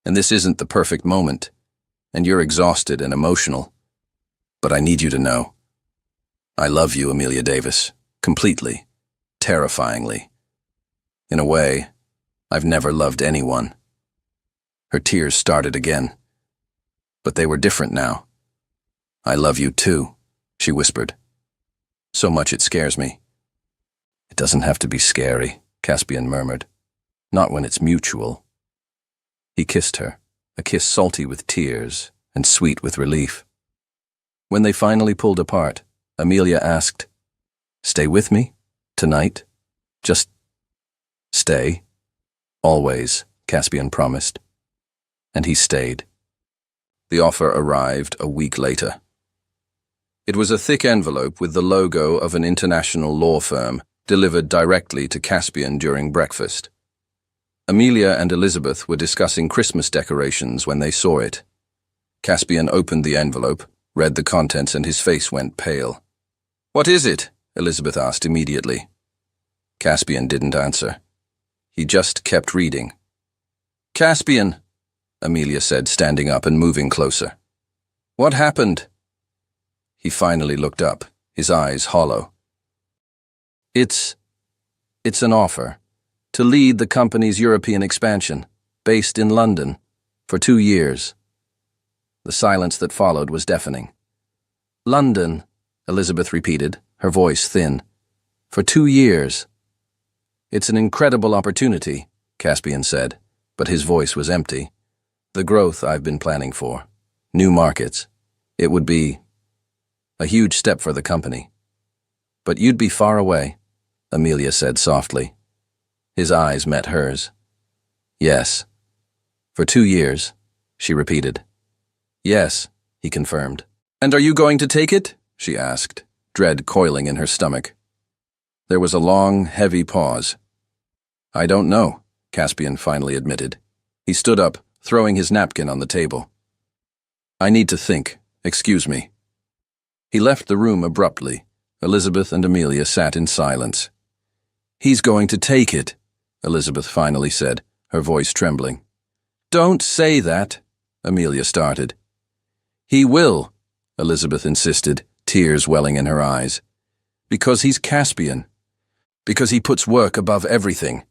And this isn't the perfect moment. And you're exhausted and emotional. But I need you to know. I love you, Amelia Davis. Completely. Terrifyingly. In a way, I've never loved anyone. Her tears started again. But they were different now. I love you too, she whispered. So much it scares me. It doesn't have to be scary, Caspian murmured. Not when it's mutual. He kissed her, a kiss salty with tears and sweet with relief. When they finally pulled apart, Amelia asked, Stay with me? Tonight? Just stay? Always, Caspian promised. And he stayed. The offer arrived a week later. It was a thick envelope with the logo of an international law firm delivered directly to Caspian during breakfast. Amelia and Elizabeth were discussing Christmas decorations when they saw it. Caspian opened the envelope, read the contents, and his face went pale. What is it? Elizabeth asked immediately. Caspian didn't answer. He just kept reading. Caspian, Amelia said, standing up and moving closer. What happened? He finally looked up, his eyes hollow. It's an offer to lead the company's European expansion, based in London, for 2 years. The silence that followed was deafening. London, Elizabeth repeated, her voice thin. For 2 years. It's an incredible opportunity, Caspian said, but his voice was empty. The growth I've been planning for. New markets. It would be a huge step for the company. But you'd be far away, Amelia said softly. His eyes met hers. Yes. For 2 years, she repeated. Yes, he confirmed. And are you going to take it? She asked, dread coiling in her stomach. There was a long, heavy pause. I don't know, Caspian finally admitted. He stood up, throwing his napkin on the table. I need to think. Excuse me. He left the room abruptly. Elizabeth and Amelia sat in silence. He's going to take it, Elizabeth finally said, her voice trembling. Don't say that, Amelia started. He will, Elizabeth insisted, tears welling in her eyes. Because he's Caspian. Because he puts work above everything.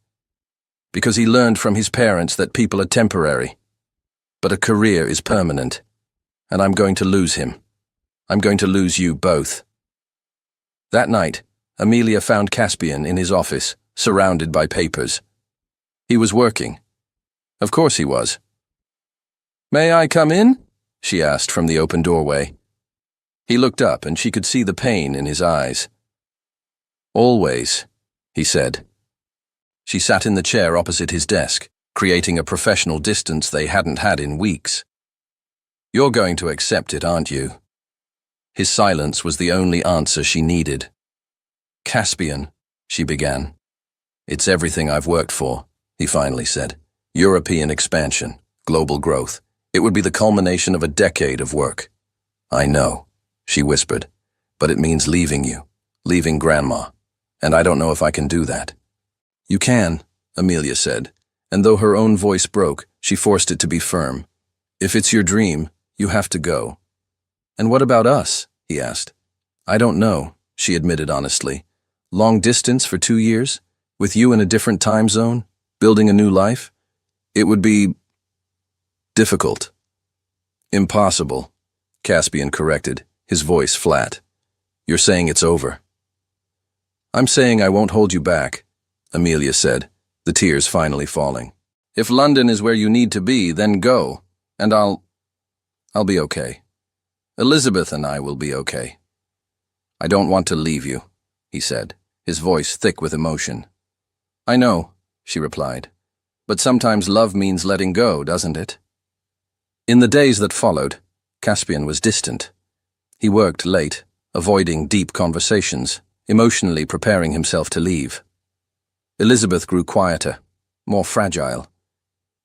Because he learned from his parents that people are temporary. But a career is permanent. And I'm going to lose him. I'm going to lose you both. That night, Amelia found Caspian in his office, surrounded by papers. He was working. Of course he was. May I come in? She asked from the open doorway. He looked up and she could see the pain in his eyes. Always, he said. She sat in the chair opposite his desk, creating a professional distance they hadn't had in weeks. You're going to accept it, aren't you? His silence was the only answer she needed. Caspian, she began. It's everything I've worked for, he finally said. European expansion, global growth. It would be the culmination of a decade of work. I know, she whispered, but it means leaving you, leaving Grandma, and I don't know if I can do that. You can, Amelia said, and though her own voice broke, she forced it to be firm. If it's your dream, you have to go. And what about us? He asked. I don't know, she admitted honestly. Long distance for 2 years? With you in a different time zone? Building a new life? It would be difficult. Impossible, Caspian corrected, his voice flat. You're saying it's over. I'm saying I won't hold you back, Amelia said, the tears finally falling. If London is where you need to be, then go, and I'll be okay. Elizabeth and I will be okay. I don't want to leave you, he said, his voice thick with emotion. I know, she replied, but sometimes love means letting go, doesn't it? In the days that followed, Caspian was distant. He worked late, avoiding deep conversations, emotionally preparing himself to leave. Elizabeth grew quieter, more fragile.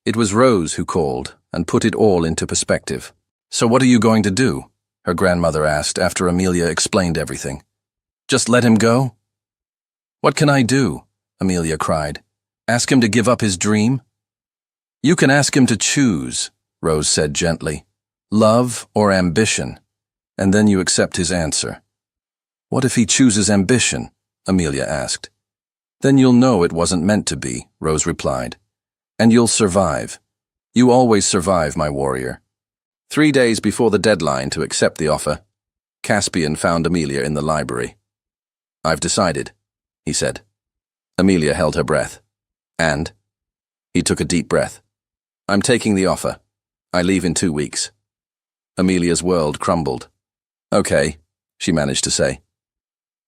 It was Rose who called and put it all into perspective. So what are you going to do? Her grandmother asked after Amelia explained everything. Just let him go? What can I do? Amelia cried. Ask him to give up his dream? You can ask him to choose, Rose said gently. Love or ambition? And then you accept his answer. What if he chooses ambition? Amelia asked. Then you'll know it wasn't meant to be, Rose replied. And you'll survive. You always survive, my warrior. 3 days before the deadline to accept the offer, Caspian found Amelia in the library. I've decided, he said. Amelia held her breath. And? He took a deep breath. I'm taking the offer. I leave in 2 weeks. Amelia's world crumbled. Okay, she managed to say.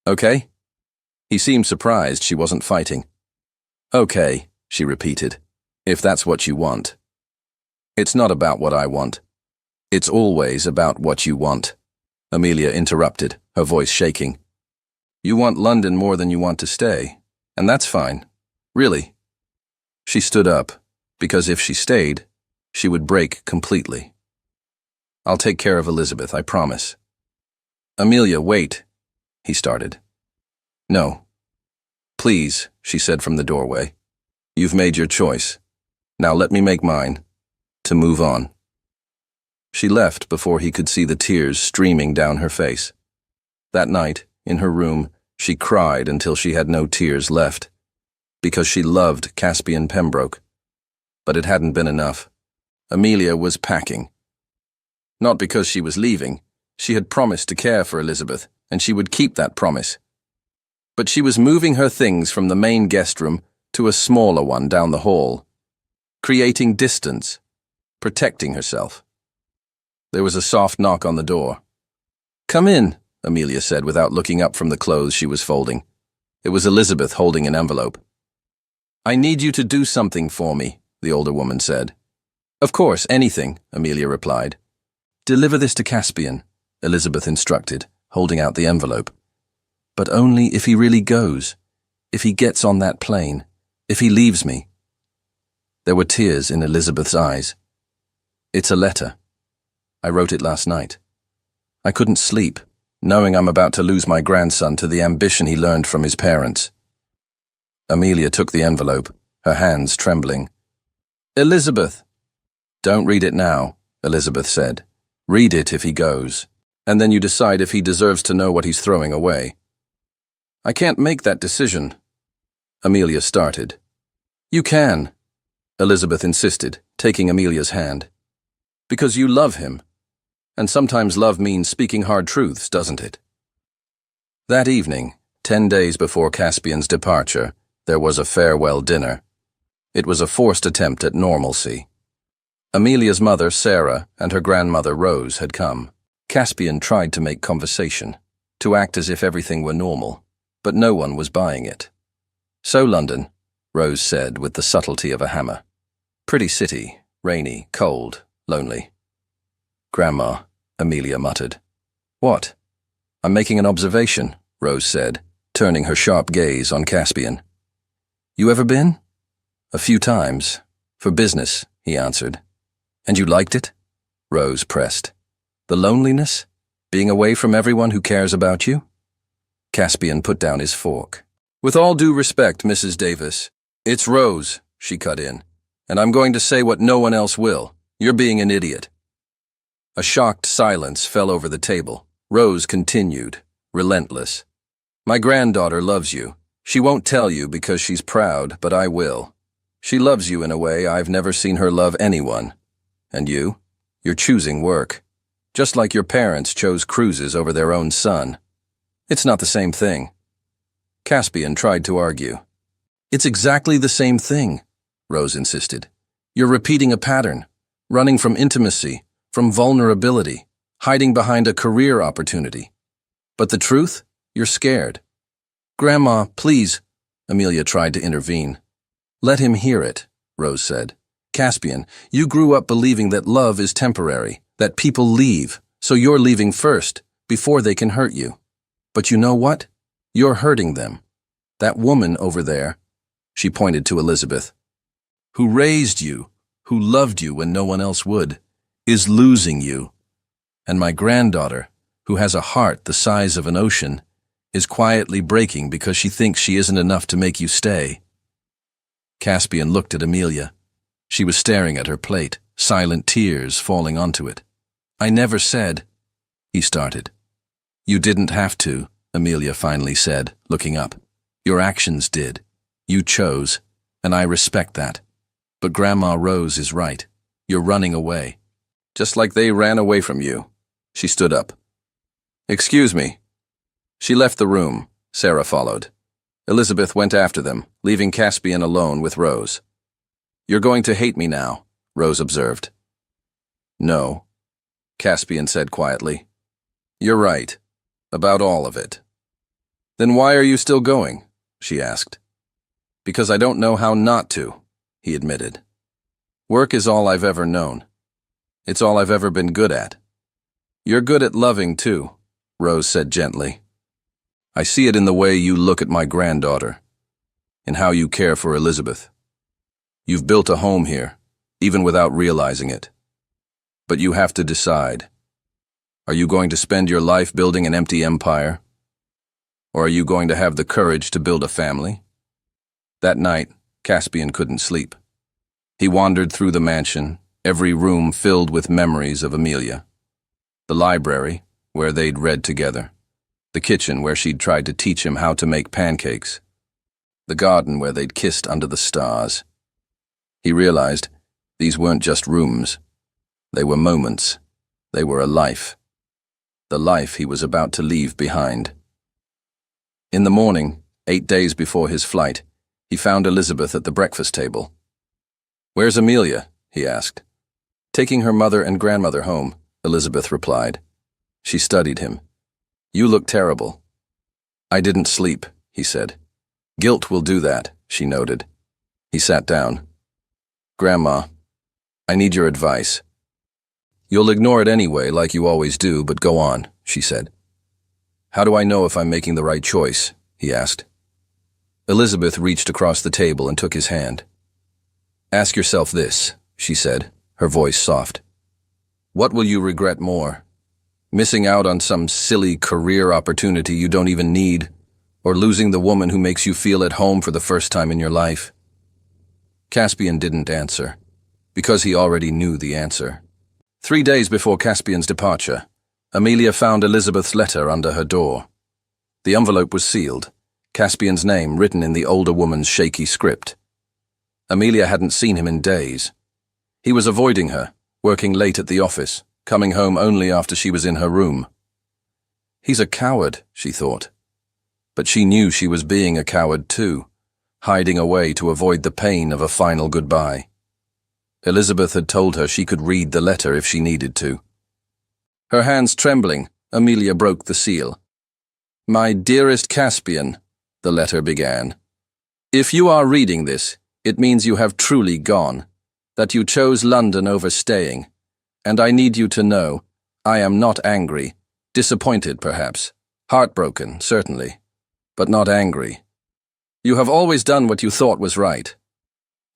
Okay? He seemed surprised she wasn't fighting. Okay, she repeated, if that's what you want. It's not about what I want. It's always about what you want. Amelia interrupted, her voice shaking. You want London more than you want to stay, and that's fine. Really. She stood up, because if she stayed, she would break completely. I'll take care of Elizabeth, I promise. Amelia, wait, he started. No. Please, she said from the doorway. You've made your choice. Now let me make mine. To move on. She left before he could see the tears streaming down her face. That night, in her room, she cried until she had no tears left, because she loved Caspian Pembroke. But it hadn't been enough. Amelia was packing. Not because she was leaving. She had promised to care for Elizabeth, and she would keep that promise. But she was moving her things from the main guest room to a smaller one down the hall, creating distance, protecting herself. There was a soft knock on the door. "Come in," Amelia said without looking up from the clothes she was folding. It was Elizabeth holding an envelope. "I need you to do something for me," the older woman said. "Of course, anything," Amelia replied. "Deliver this to Caspian," Elizabeth instructed, holding out the envelope. "But only if he really goes, if he gets on that plane, if he leaves me." There were tears in Elizabeth's eyes. "It's a letter. I wrote it last night. I couldn't sleep, knowing I'm about to lose my grandson to the ambition he learned from his parents." Amelia took the envelope, her hands trembling. "Elizabeth!" "Don't read it now," Elizabeth said. "Read it if he goes, and then you decide if he deserves to know what he's throwing away." "I can't make that decision." Amelia started. "You can," Elizabeth insisted, taking Amelia's hand. "Because you love him. And sometimes love means speaking hard truths, doesn't it?" That evening, 10 days before Caspian's departure, there was a farewell dinner. It was a forced attempt at normalcy. Amelia's mother, Sarah, and her grandmother, Rose, had come. Caspian tried to make conversation, to act as if everything were normal, but no one was buying it. "So London," Rose said with the subtlety of a hammer. "Pretty city, rainy, cold, lonely." "Grandma," Amelia muttered. "What?" "I'm making an observation," Rose said, turning her sharp gaze on Caspian. "You ever been?" "A few times. For business," he answered. "And you liked it?" Rose pressed. "The loneliness? Being away from everyone who cares about you?" Caspian put down his fork. "With all due respect, Mrs. Davis, it's Rose," she cut in, "and I'm going to say what no one else will. You're being an idiot." A shocked silence fell over the table. Rose continued, relentless. "My granddaughter loves you. She won't tell you because she's proud, but I will. She loves you in a way I've never seen her love anyone. And you? You're choosing work. Just like your parents chose cruises over their own son. It's not the same thing." Caspian tried to argue. "It's exactly the same thing," Rose insisted. "You're repeating a pattern, running from intimacy, from vulnerability, hiding behind a career opportunity. But the truth? You're scared." "Grandma, please," Amelia tried to intervene. "Let him hear it," Rose said. "Caspian, you grew up believing that love is temporary, that people leave, so you're leaving first, before they can hurt you. But you know what? You're hurting them. That woman over there," she pointed to Elizabeth, "who raised you, who loved you when no one else would, is losing you. And my granddaughter, who has a heart the size of an ocean, is quietly breaking because she thinks she isn't enough to make you stay." Caspian looked at Amelia. She was staring at her plate, silent tears falling onto it. "I never said," he started. "You didn't have to," Amelia finally said, looking up. "Your actions did. You chose, and I respect that. But Grandma Rose is right. You're running away. Just like they ran away from you." She stood up. "Excuse me." She left the room. Sarah followed. Elizabeth went after them, leaving Caspian alone with Rose. "You're going to hate me now," Rose observed. "No," Caspian said quietly. "You're right. About all of it." "Then why are you still going?" she asked. "Because I don't know how not to," he admitted. "Work is all I've ever known. It's all I've ever been good at." "You're good at loving, too," Rose said gently. "I see it in the way you look at my granddaughter, in how you care for Elizabeth. You've built a home here, even without realizing it. But you have to decide. Are you going to spend your life building an empty empire? Or are you going to have the courage to build a family?" That night, Caspian couldn't sleep. He wandered through the mansion, every room filled with memories of Amelia. The library, where they'd read together. The kitchen where she'd tried to teach him how to make pancakes. The garden where they'd kissed under the stars. He realized these weren't just rooms. They were moments. They were a life. The life he was about to leave behind. In the morning, 8 days before his flight, he found Elizabeth at the breakfast table. "Where's Amelia?" he asked. "Taking her mother and grandmother home," Elizabeth replied. She studied him. "You look terrible." "I didn't sleep," he said. "Guilt will do that," she noted. He sat down. "Grandma, I need your advice." "You'll ignore it anyway, like you always do, but go on," she said. "How do I know if I'm making the right choice?" he asked. Elizabeth reached across the table and took his hand. "Ask yourself this," she said, her voice soft. "What will you regret more? Missing out on some silly career opportunity you don't even need, or losing the woman who makes you feel at home for the first time in your life?" Caspian didn't answer, because he already knew the answer. 3 days before Caspian's departure, Amelia found Elizabeth's letter under her door. The envelope was sealed, Caspian's name written in the older woman's shaky script. Amelia hadn't seen him in days. He was avoiding her, working late at the office, coming home only after she was in her room. He's a coward, she thought. But she knew she was being a coward too, hiding away to avoid the pain of a final goodbye. Elizabeth had told her she could read the letter if she needed to. Her hands trembling, Amelia broke the seal. "My dearest Caspian," the letter began. "If you are reading this, it means you have truly gone, that you chose London over staying, and I need you to know, I am not angry, disappointed perhaps, heartbroken, certainly, but not angry. You have always done what you thought was right.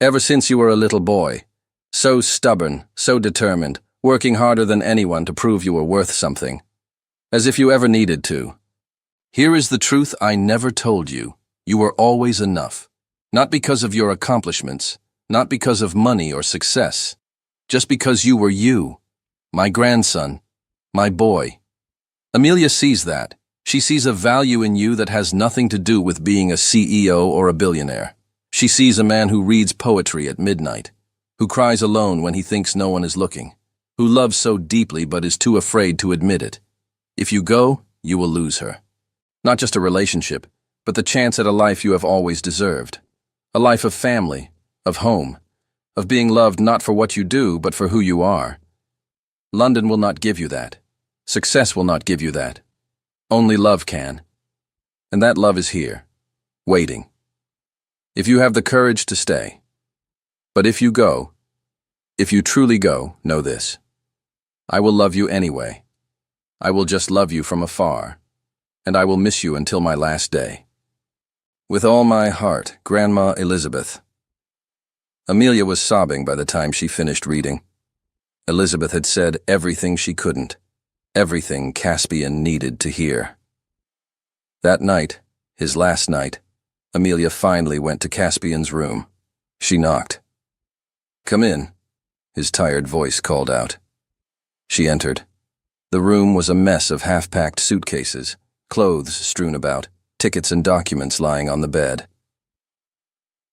Ever since you were a little boy, so stubborn, so determined, working harder than anyone to prove you were worth something. As if you ever needed to. Here is the truth I never told you. You were always enough. Not because of your accomplishments, not because of money or success, just because you were you, my grandson, my boy. Amelia sees that. She sees a value in you that has nothing to do with being a CEO or a billionaire. She sees a man who reads poetry at midnight, who cries alone when he thinks no one is looking, who loves so deeply but is too afraid to admit it. If you go, you will lose her. Not just a relationship, but the chance at a life you have always deserved. A life of family, of home, of being loved not for what you do, but for who you are. London will not give you that. Success will not give you that. Only love can. And that love is here, waiting. If you have the courage to stay. But if you go, if you truly go, know this. I will love you anyway. I will just love you from afar, and I will miss you until my last day. With all my heart, Grandma Elizabeth. Amelia was sobbing by the time she finished reading. Elizabeth had said everything she couldn't, everything Caspian needed to hear. That night, his last night, Amelia finally went to Caspian's room. She knocked. "Come in," his tired voice called out. She entered. The room was a mess of half-packed suitcases, clothes strewn about, tickets and documents lying on the bed.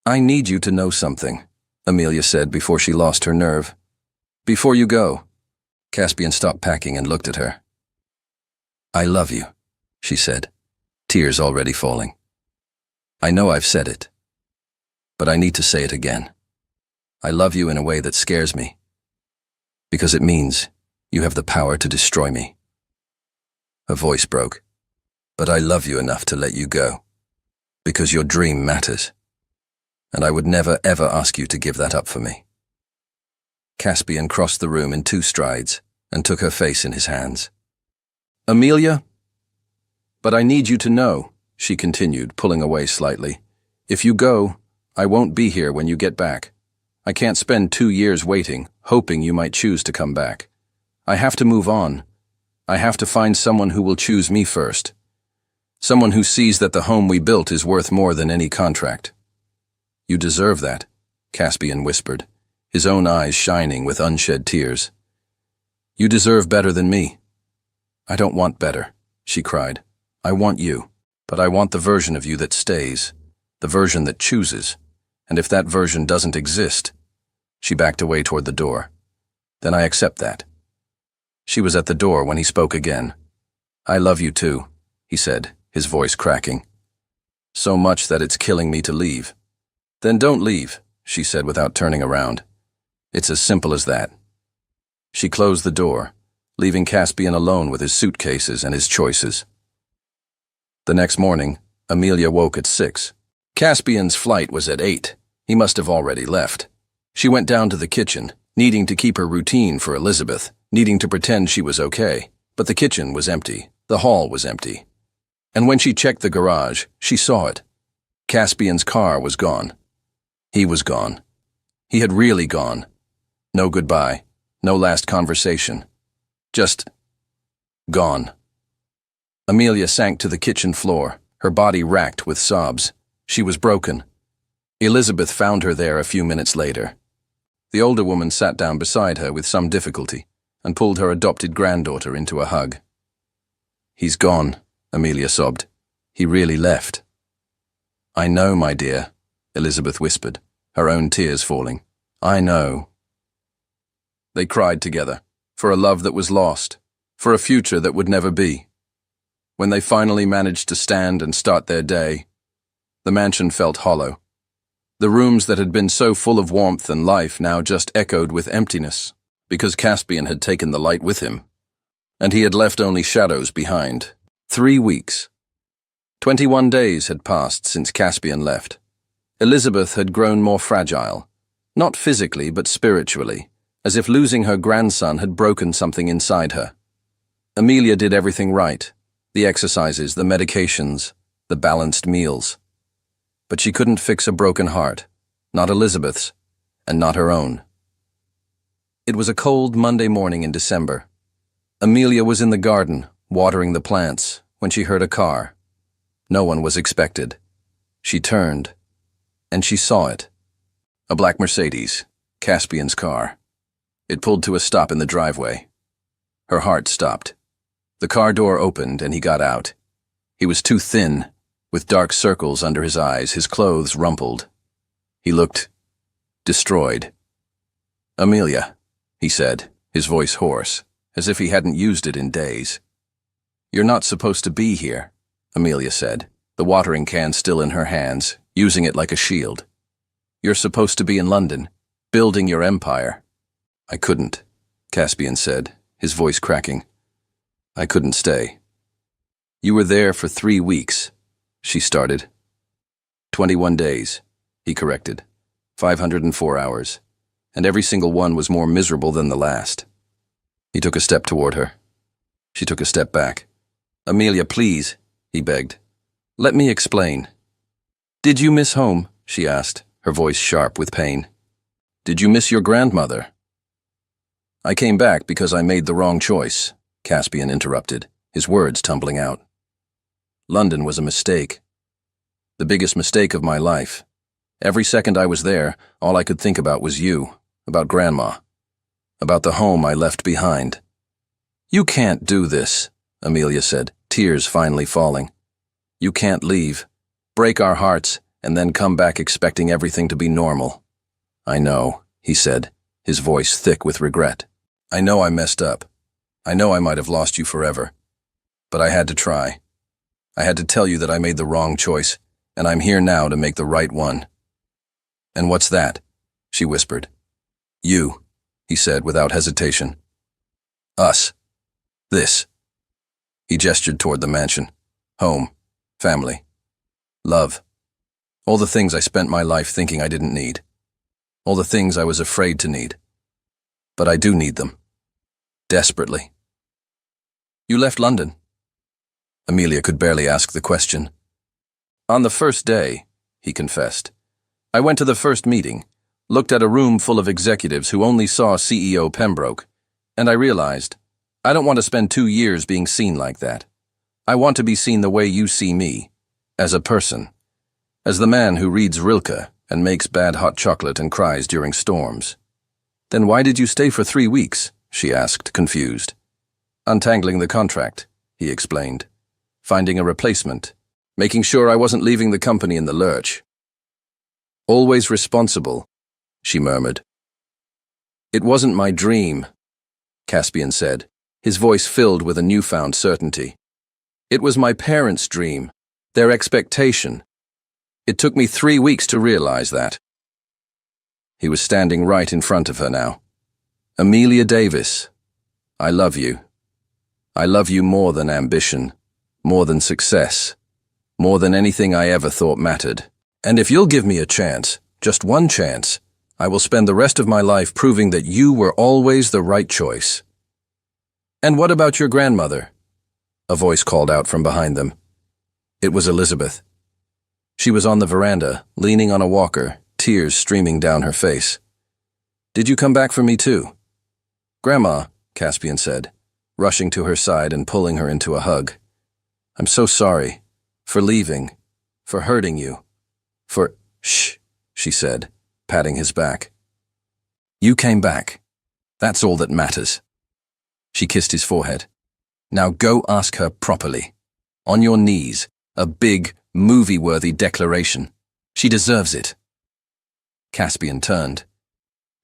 "I need you to know something," Amelia said before she lost her nerve. "Before you go." Caspian stopped packing and looked at her. "I love you," she said, tears already falling. "I know I've said it, but I need to say it again. I love you in a way that scares me, because it means you have the power to destroy me." Her voice broke. "But I love you enough to let you go, because your dream matters, and I would never ever ask you to give that up for me." Caspian crossed the room in 2 strides and took her face in his hands. "Amelia? But I need you to know," she continued, pulling away slightly. "If you go, I won't be here when you get back. I can't spend 2 years waiting, hoping you might choose to come back. I have to move on. I have to find someone who will choose me first. Someone who sees that the home we built is worth more than any contract." "You deserve that," Caspian whispered, his own eyes shining with unshed tears. "You deserve better than me." "I don't want better," she cried. I want you, but I want the version of you that stays, the version that chooses, and if that version doesn't exist, she backed away toward the door. Then I accept that. She was at the door when he spoke again. I love you too, he said, his voice cracking. So much that it's killing me to leave. Then don't leave, she said without turning around. It's as simple as that. She closed the door, leaving Caspian alone with his suitcases and his choices. The next morning, Amelia woke at 6. Caspian's flight was at 8. He must have already left. She went down to the kitchen, needing to keep her routine for Elizabeth, needing to pretend she was okay. But the kitchen was empty. The hall was empty. And when she checked the garage, she saw it. Caspian's car was gone. He was gone. He had really gone. No goodbye. No last conversation. Just gone. Amelia sank to the kitchen floor, her body racked with sobs. She was broken. Elizabeth found her there a few minutes later. The older woman sat down beside her with some difficulty and pulled her adopted granddaughter into a hug. He's gone, Amelia sobbed. He really left. I know, my dear, Elizabeth whispered, her own tears falling. I know. They cried together, for a love that was lost, for a future that would never be. When they finally managed to stand and start their day, the mansion felt hollow. The rooms that had been so full of warmth and life now just echoed with emptiness, because Caspian had taken the light with him, and he had left only shadows behind. 3 weeks. 21 days had passed since Caspian left. Elizabeth had grown more fragile, not physically but spiritually, as if losing her grandson had broken something inside her. Amelia did everything right, the exercises, the medications, the balanced meals. But she couldn't fix a broken heart, not Elizabeth's, and not her own. It was a cold Monday morning in December. Amelia was in the garden, watering the plants, when she heard a car. No one was expected. She turned, and she saw it. A black Mercedes, Caspian's car. It pulled to a stop in the driveway. Her heart stopped. The car door opened and he got out. He was too thin, with dark circles under his eyes, his clothes rumpled. He looked destroyed. Amelia, he said, his voice hoarse, as if he hadn't used it in days. You're not supposed to be here, Amelia said, the watering can still in her hands, using it like a shield. You're supposed to be in London, building your empire. I couldn't, Caspian said, his voice cracking. I couldn't stay. You were there for 3 weeks, she started. 21 days, he corrected. 504 hours, and every single one was more miserable than the last. He took a step toward her. She took a step back. Amelia, please, he begged. Let me explain. Did you miss home? She asked, her voice sharp with pain. Did you miss your grandmother? I came back because I made the wrong choice, Caspian interrupted, his words tumbling out. London was a mistake. The biggest mistake of my life. Every second I was there, all I could think about was you, about Grandma, about the home I left behind. You can't do this, Amelia said, tears finally falling. You can't leave, break our hearts, and then come back expecting everything to be normal. I know, he said, his voice thick with regret. I know I messed up. I know I might have lost you forever. But I had to try. I had to tell you that I made the wrong choice, and I'm here now to make the right one. And what's that? She whispered. You, he said without hesitation. Us. This. He gestured toward the mansion. Home. Family. Love. All the things I spent my life thinking I didn't need. All the things I was afraid to need. But I do need them. Desperately. You left London. Amelia could barely ask the question. On the first day, he confessed. I went to the first meeting, looked at a room full of executives who only saw CEO Pembroke, and I realized, I don't want to spend 2 years being seen like that. I want to be seen the way you see me, as a person, as the man who reads Rilke and makes bad hot chocolate and cries during storms. Then why did you stay for 3 weeks? She asked, confused. Untangling the contract, he explained. finding a replacement, making sure I wasn't leaving the company in the lurch. Always responsible, she murmured. It wasn't my dream, Caspian said, his voice filled with a newfound certainty. It was my parents' dream, their expectation. It took me 3 weeks to realize that. He was standing right in front of her now. Amelia Davis, I love you. I love you more than ambition, more than success, more than anything I ever thought mattered. And if you'll give me a chance, just one chance, I will spend the rest of my life proving that you were always the right choice. And what about your grandmother? A voice called out from behind them. It was Elizabeth. She was on the veranda, leaning on a walker, tears streaming down her face. Did you come back for me too? Grandma, Caspian said, rushing to her side and pulling her into a hug. I'm so sorry. For leaving. For hurting you. Shh, she said, patting his back. You came back. That's all that matters. She kissed his forehead. Now go ask her properly. On your knees. A big, movie-worthy declaration. She deserves it. Caspian turned.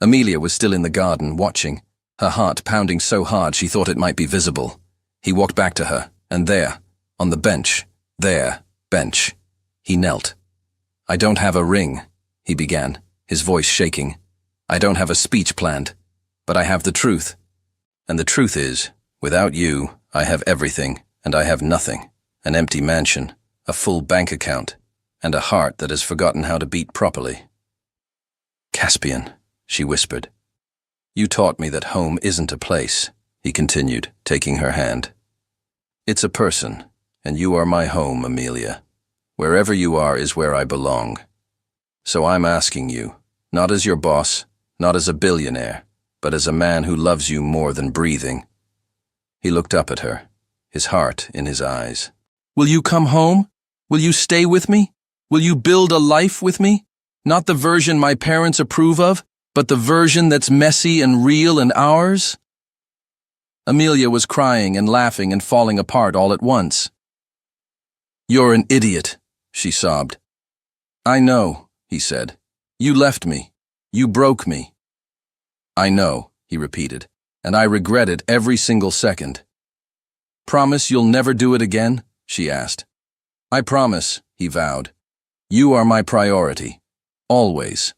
Amelia was still in the garden, watching, her heart pounding so hard she thought it might be visible. He walked back to her, and there, on the bench, he knelt. I don't have a ring, he began, his voice shaking. I don't have a speech planned, but I have the truth. And the truth is, without you, I have everything, and I have nothing. An empty mansion, a full bank account, and a heart that has forgotten how to beat properly. Caspian, she whispered. You taught me that home isn't a place, he continued, taking her hand. It's a person, and you are my home, Amelia. Wherever you are is where I belong. So I'm asking you, not as your boss, not as a billionaire, but as a man who loves you more than breathing. He looked up at her, his heart in his eyes. Will you come home? Will you stay with me? Will you build a life with me? Not the version my parents approve of, but the version that's messy and real and ours? Amelia was crying and laughing and falling apart all at once. You're an idiot, she sobbed. I know, he said. You left me. You broke me. I know, he repeated, and I regret it every single second. Promise you'll never do it again? She asked. I promise, he vowed. You are my priority. Always.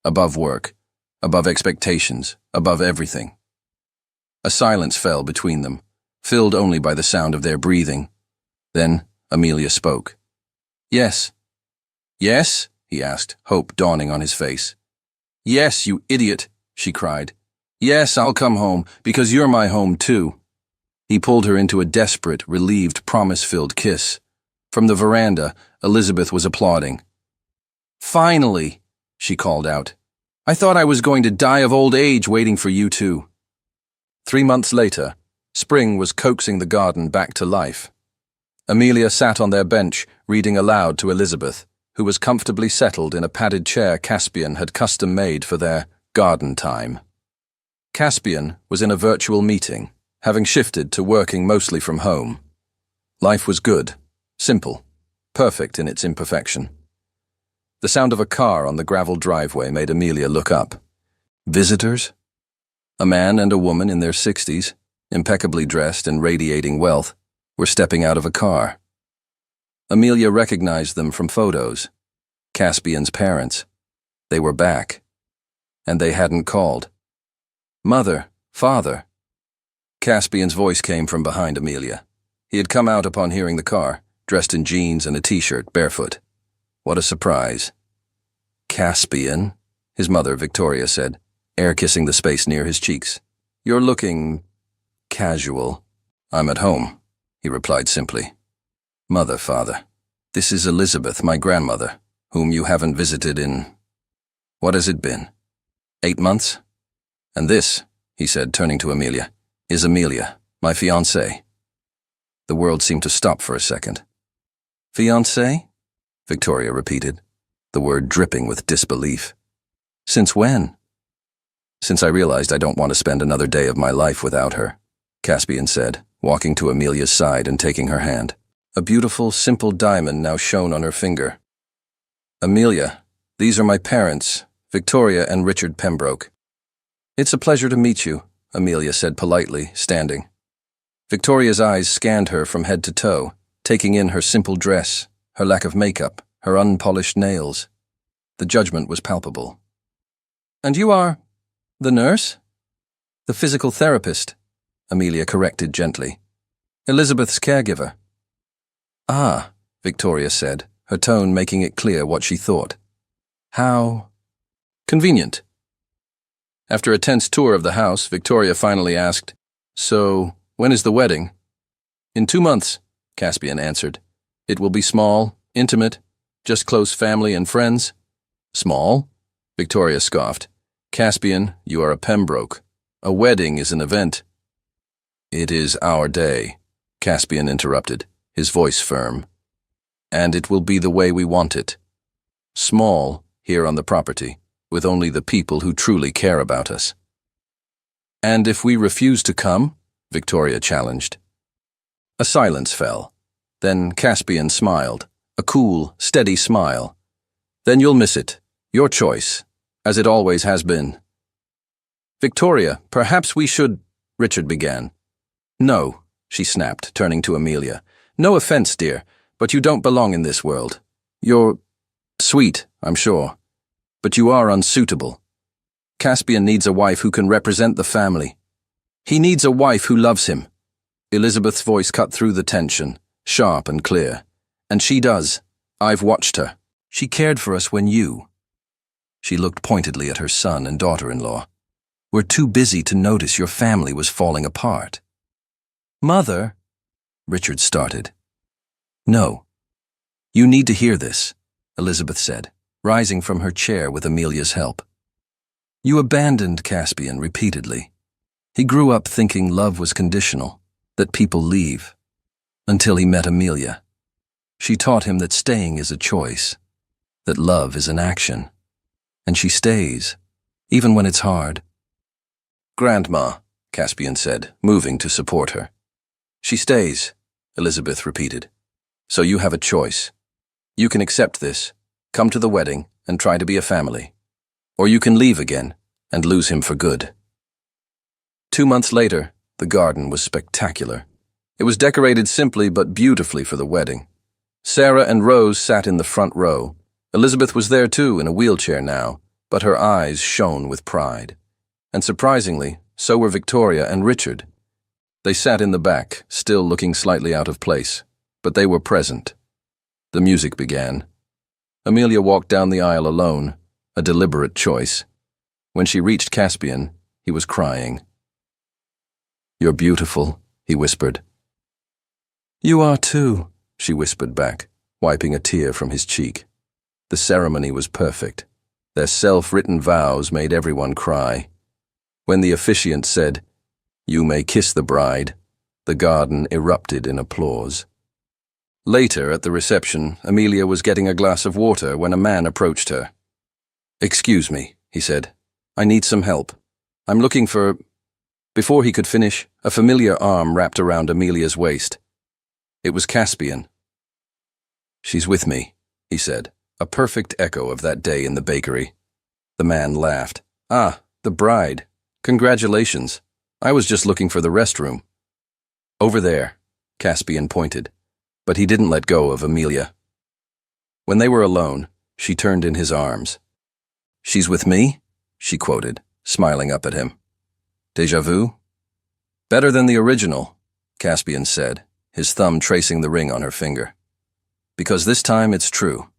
Above work. Above expectations. Above everything. A silence fell between them, filled only by the sound of their breathing. Then Amelia spoke. Yes. Yes? He asked, hope dawning on his face. Yes, you idiot, she cried. Yes, I'll come home, because you're my home too. He pulled her into a desperate, relieved, promise-filled kiss. From the veranda, Elizabeth was applauding. Finally, she called out. I thought I was going to die of old age waiting for you two. 3 months later, spring was coaxing the garden back to life. Amelia sat on their bench, reading aloud to Elizabeth, who was comfortably settled in a padded chair Caspian had custom-made for their garden time. Caspian was in a virtual meeting, having shifted to working mostly from home. Life was good, simple, perfect in its imperfection. The sound of a car on the gravel driveway made Amelia look up. Visitors? A man and a woman in their 60s, impeccably dressed and radiating wealth, were stepping out of a car. Amelia recognized them from photos. Caspian's parents. They were back. And they hadn't called. Mother, father. Caspian's voice came from behind Amelia. He had come out upon hearing the car, dressed in jeans and a t-shirt, barefoot. What a surprise. Caspian, his mother, Victoria, said, air-kissing the space near his cheeks. You're looking casual. I'm at home, he replied simply. Mother, father, this is Elizabeth, my grandmother, whom you haven't visited in... What has it been? 8 months? And this, he said, turning to Amelia, is Amelia, my fiancée. The world seemed to stop for a second. Fiancée? Victoria repeated, the word dripping with disbelief. Since when? Since I realized I don't want to spend another day of my life without her, Caspian said, walking to Amelia's side and taking her hand. A beautiful, simple diamond now shone on her finger. "Amelia, these are my parents, Victoria and Richard Pembroke." "It's a pleasure to meet you," Amelia said politely, standing. Victoria's eyes scanned her from head to toe, taking in her simple dress, her lack of makeup, her unpolished nails. The judgment was palpable. "And you are the nurse?" "The physical therapist," Amelia corrected gently. "Elizabeth's caregiver." "Ah," Victoria said, her tone making it clear what she thought. "How convenient." After a tense tour of the house, Victoria finally asked, "So, when is the wedding?" "In 2 months," Caspian answered. "It will be small, intimate, just close family and friends." "Small?" Victoria scoffed. "Caspian, you are a Pembroke. A wedding is an event." "It is our day," Caspian interrupted, his voice firm. "And it will be the way we want it. Small, here on the property, with only the people who truly care about us." "And if we refuse to come?" Victoria challenged. A silence fell. Then Caspian smiled, a cool, steady smile. "Then you'll miss it. Your choice, as it always has been." "Victoria, perhaps we should—" Richard began. "No," she snapped, turning to Amelia. "No offense, dear, but you don't belong in this world. You're sweet, I'm sure, but you are unsuitable. Caspian needs a wife who can represent the family. He needs a wife who loves him." Elizabeth's voice cut through the tension, sharp and clear. "And she does. I've watched her. She cared for us when you—" She looked pointedly at her son and daughter-in-law. "Were too busy to notice your family was falling apart." "Mother," Richard started. "No. You need to hear this," Elizabeth said, rising from her chair with Amelia's help. "You abandoned Caspian repeatedly. He grew up thinking love was conditional, that people leave, until he met Amelia. She taught him that staying is a choice, that love is an action, and she stays, even when it's hard." "Grandma," Caspian said, moving to support her. "She stays," Elizabeth repeated. "So you have a choice. You can accept this, come to the wedding, and try to be a family. Or you can leave again and lose him for good." 2 months later, the garden was spectacular. It was decorated simply but beautifully for the wedding. Sarah and Rose sat in the front row. Elizabeth was there too, in a wheelchair now, but her eyes shone with pride. And surprisingly, so were Victoria and Richard. They sat in the back, still looking slightly out of place, but they were present. The music began. Amelia walked down the aisle alone, a deliberate choice. When she reached Caspian, he was crying. "You're beautiful," he whispered. "You are too," she whispered back, wiping a tear from his cheek. The ceremony was perfect. Their self-written vows made everyone cry. When the officiant said, "You may kiss the bride," the garden erupted in applause. Later, at the reception, Amelia was getting a glass of water when a man approached her. "Excuse me," he said. "I need some help. I'm looking for—" Before he could finish, a familiar arm wrapped around Amelia's waist. It was Caspian. "She's with me," he said, a perfect echo of that day in the bakery. The man laughed. "Ah, the bride. Congratulations. I was just looking for the restroom." "Over there," Caspian pointed, but he didn't let go of Amelia. When they were alone, she turned in his arms. "She's with me?" she quoted, smiling up at him. "Déjà vu?" "Better than the original," Caspian said, his thumb tracing the ring on her finger. "Because this time it's true.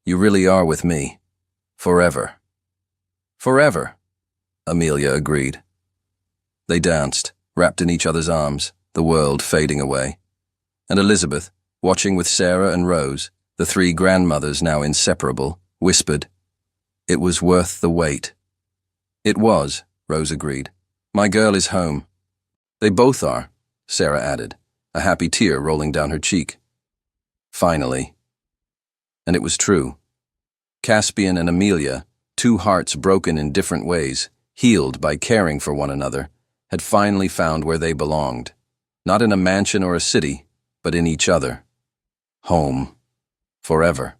You really are with me. Forever." "Forever," Amelia agreed. They danced, wrapped in each other's arms, the world fading away. And Elizabeth, watching with Sarah and Rose, the 3 grandmothers now inseparable, whispered, "It was worth the wait." "It was," Rose agreed. "My girl is home." "They both are," Sarah added, a happy tear rolling down her cheek. "Finally." And it was true. Caspian and Amelia, 2 hearts broken in different ways, healed by caring for one another, had finally found where they belonged. Not in a mansion or a city, but in each other. home, forever.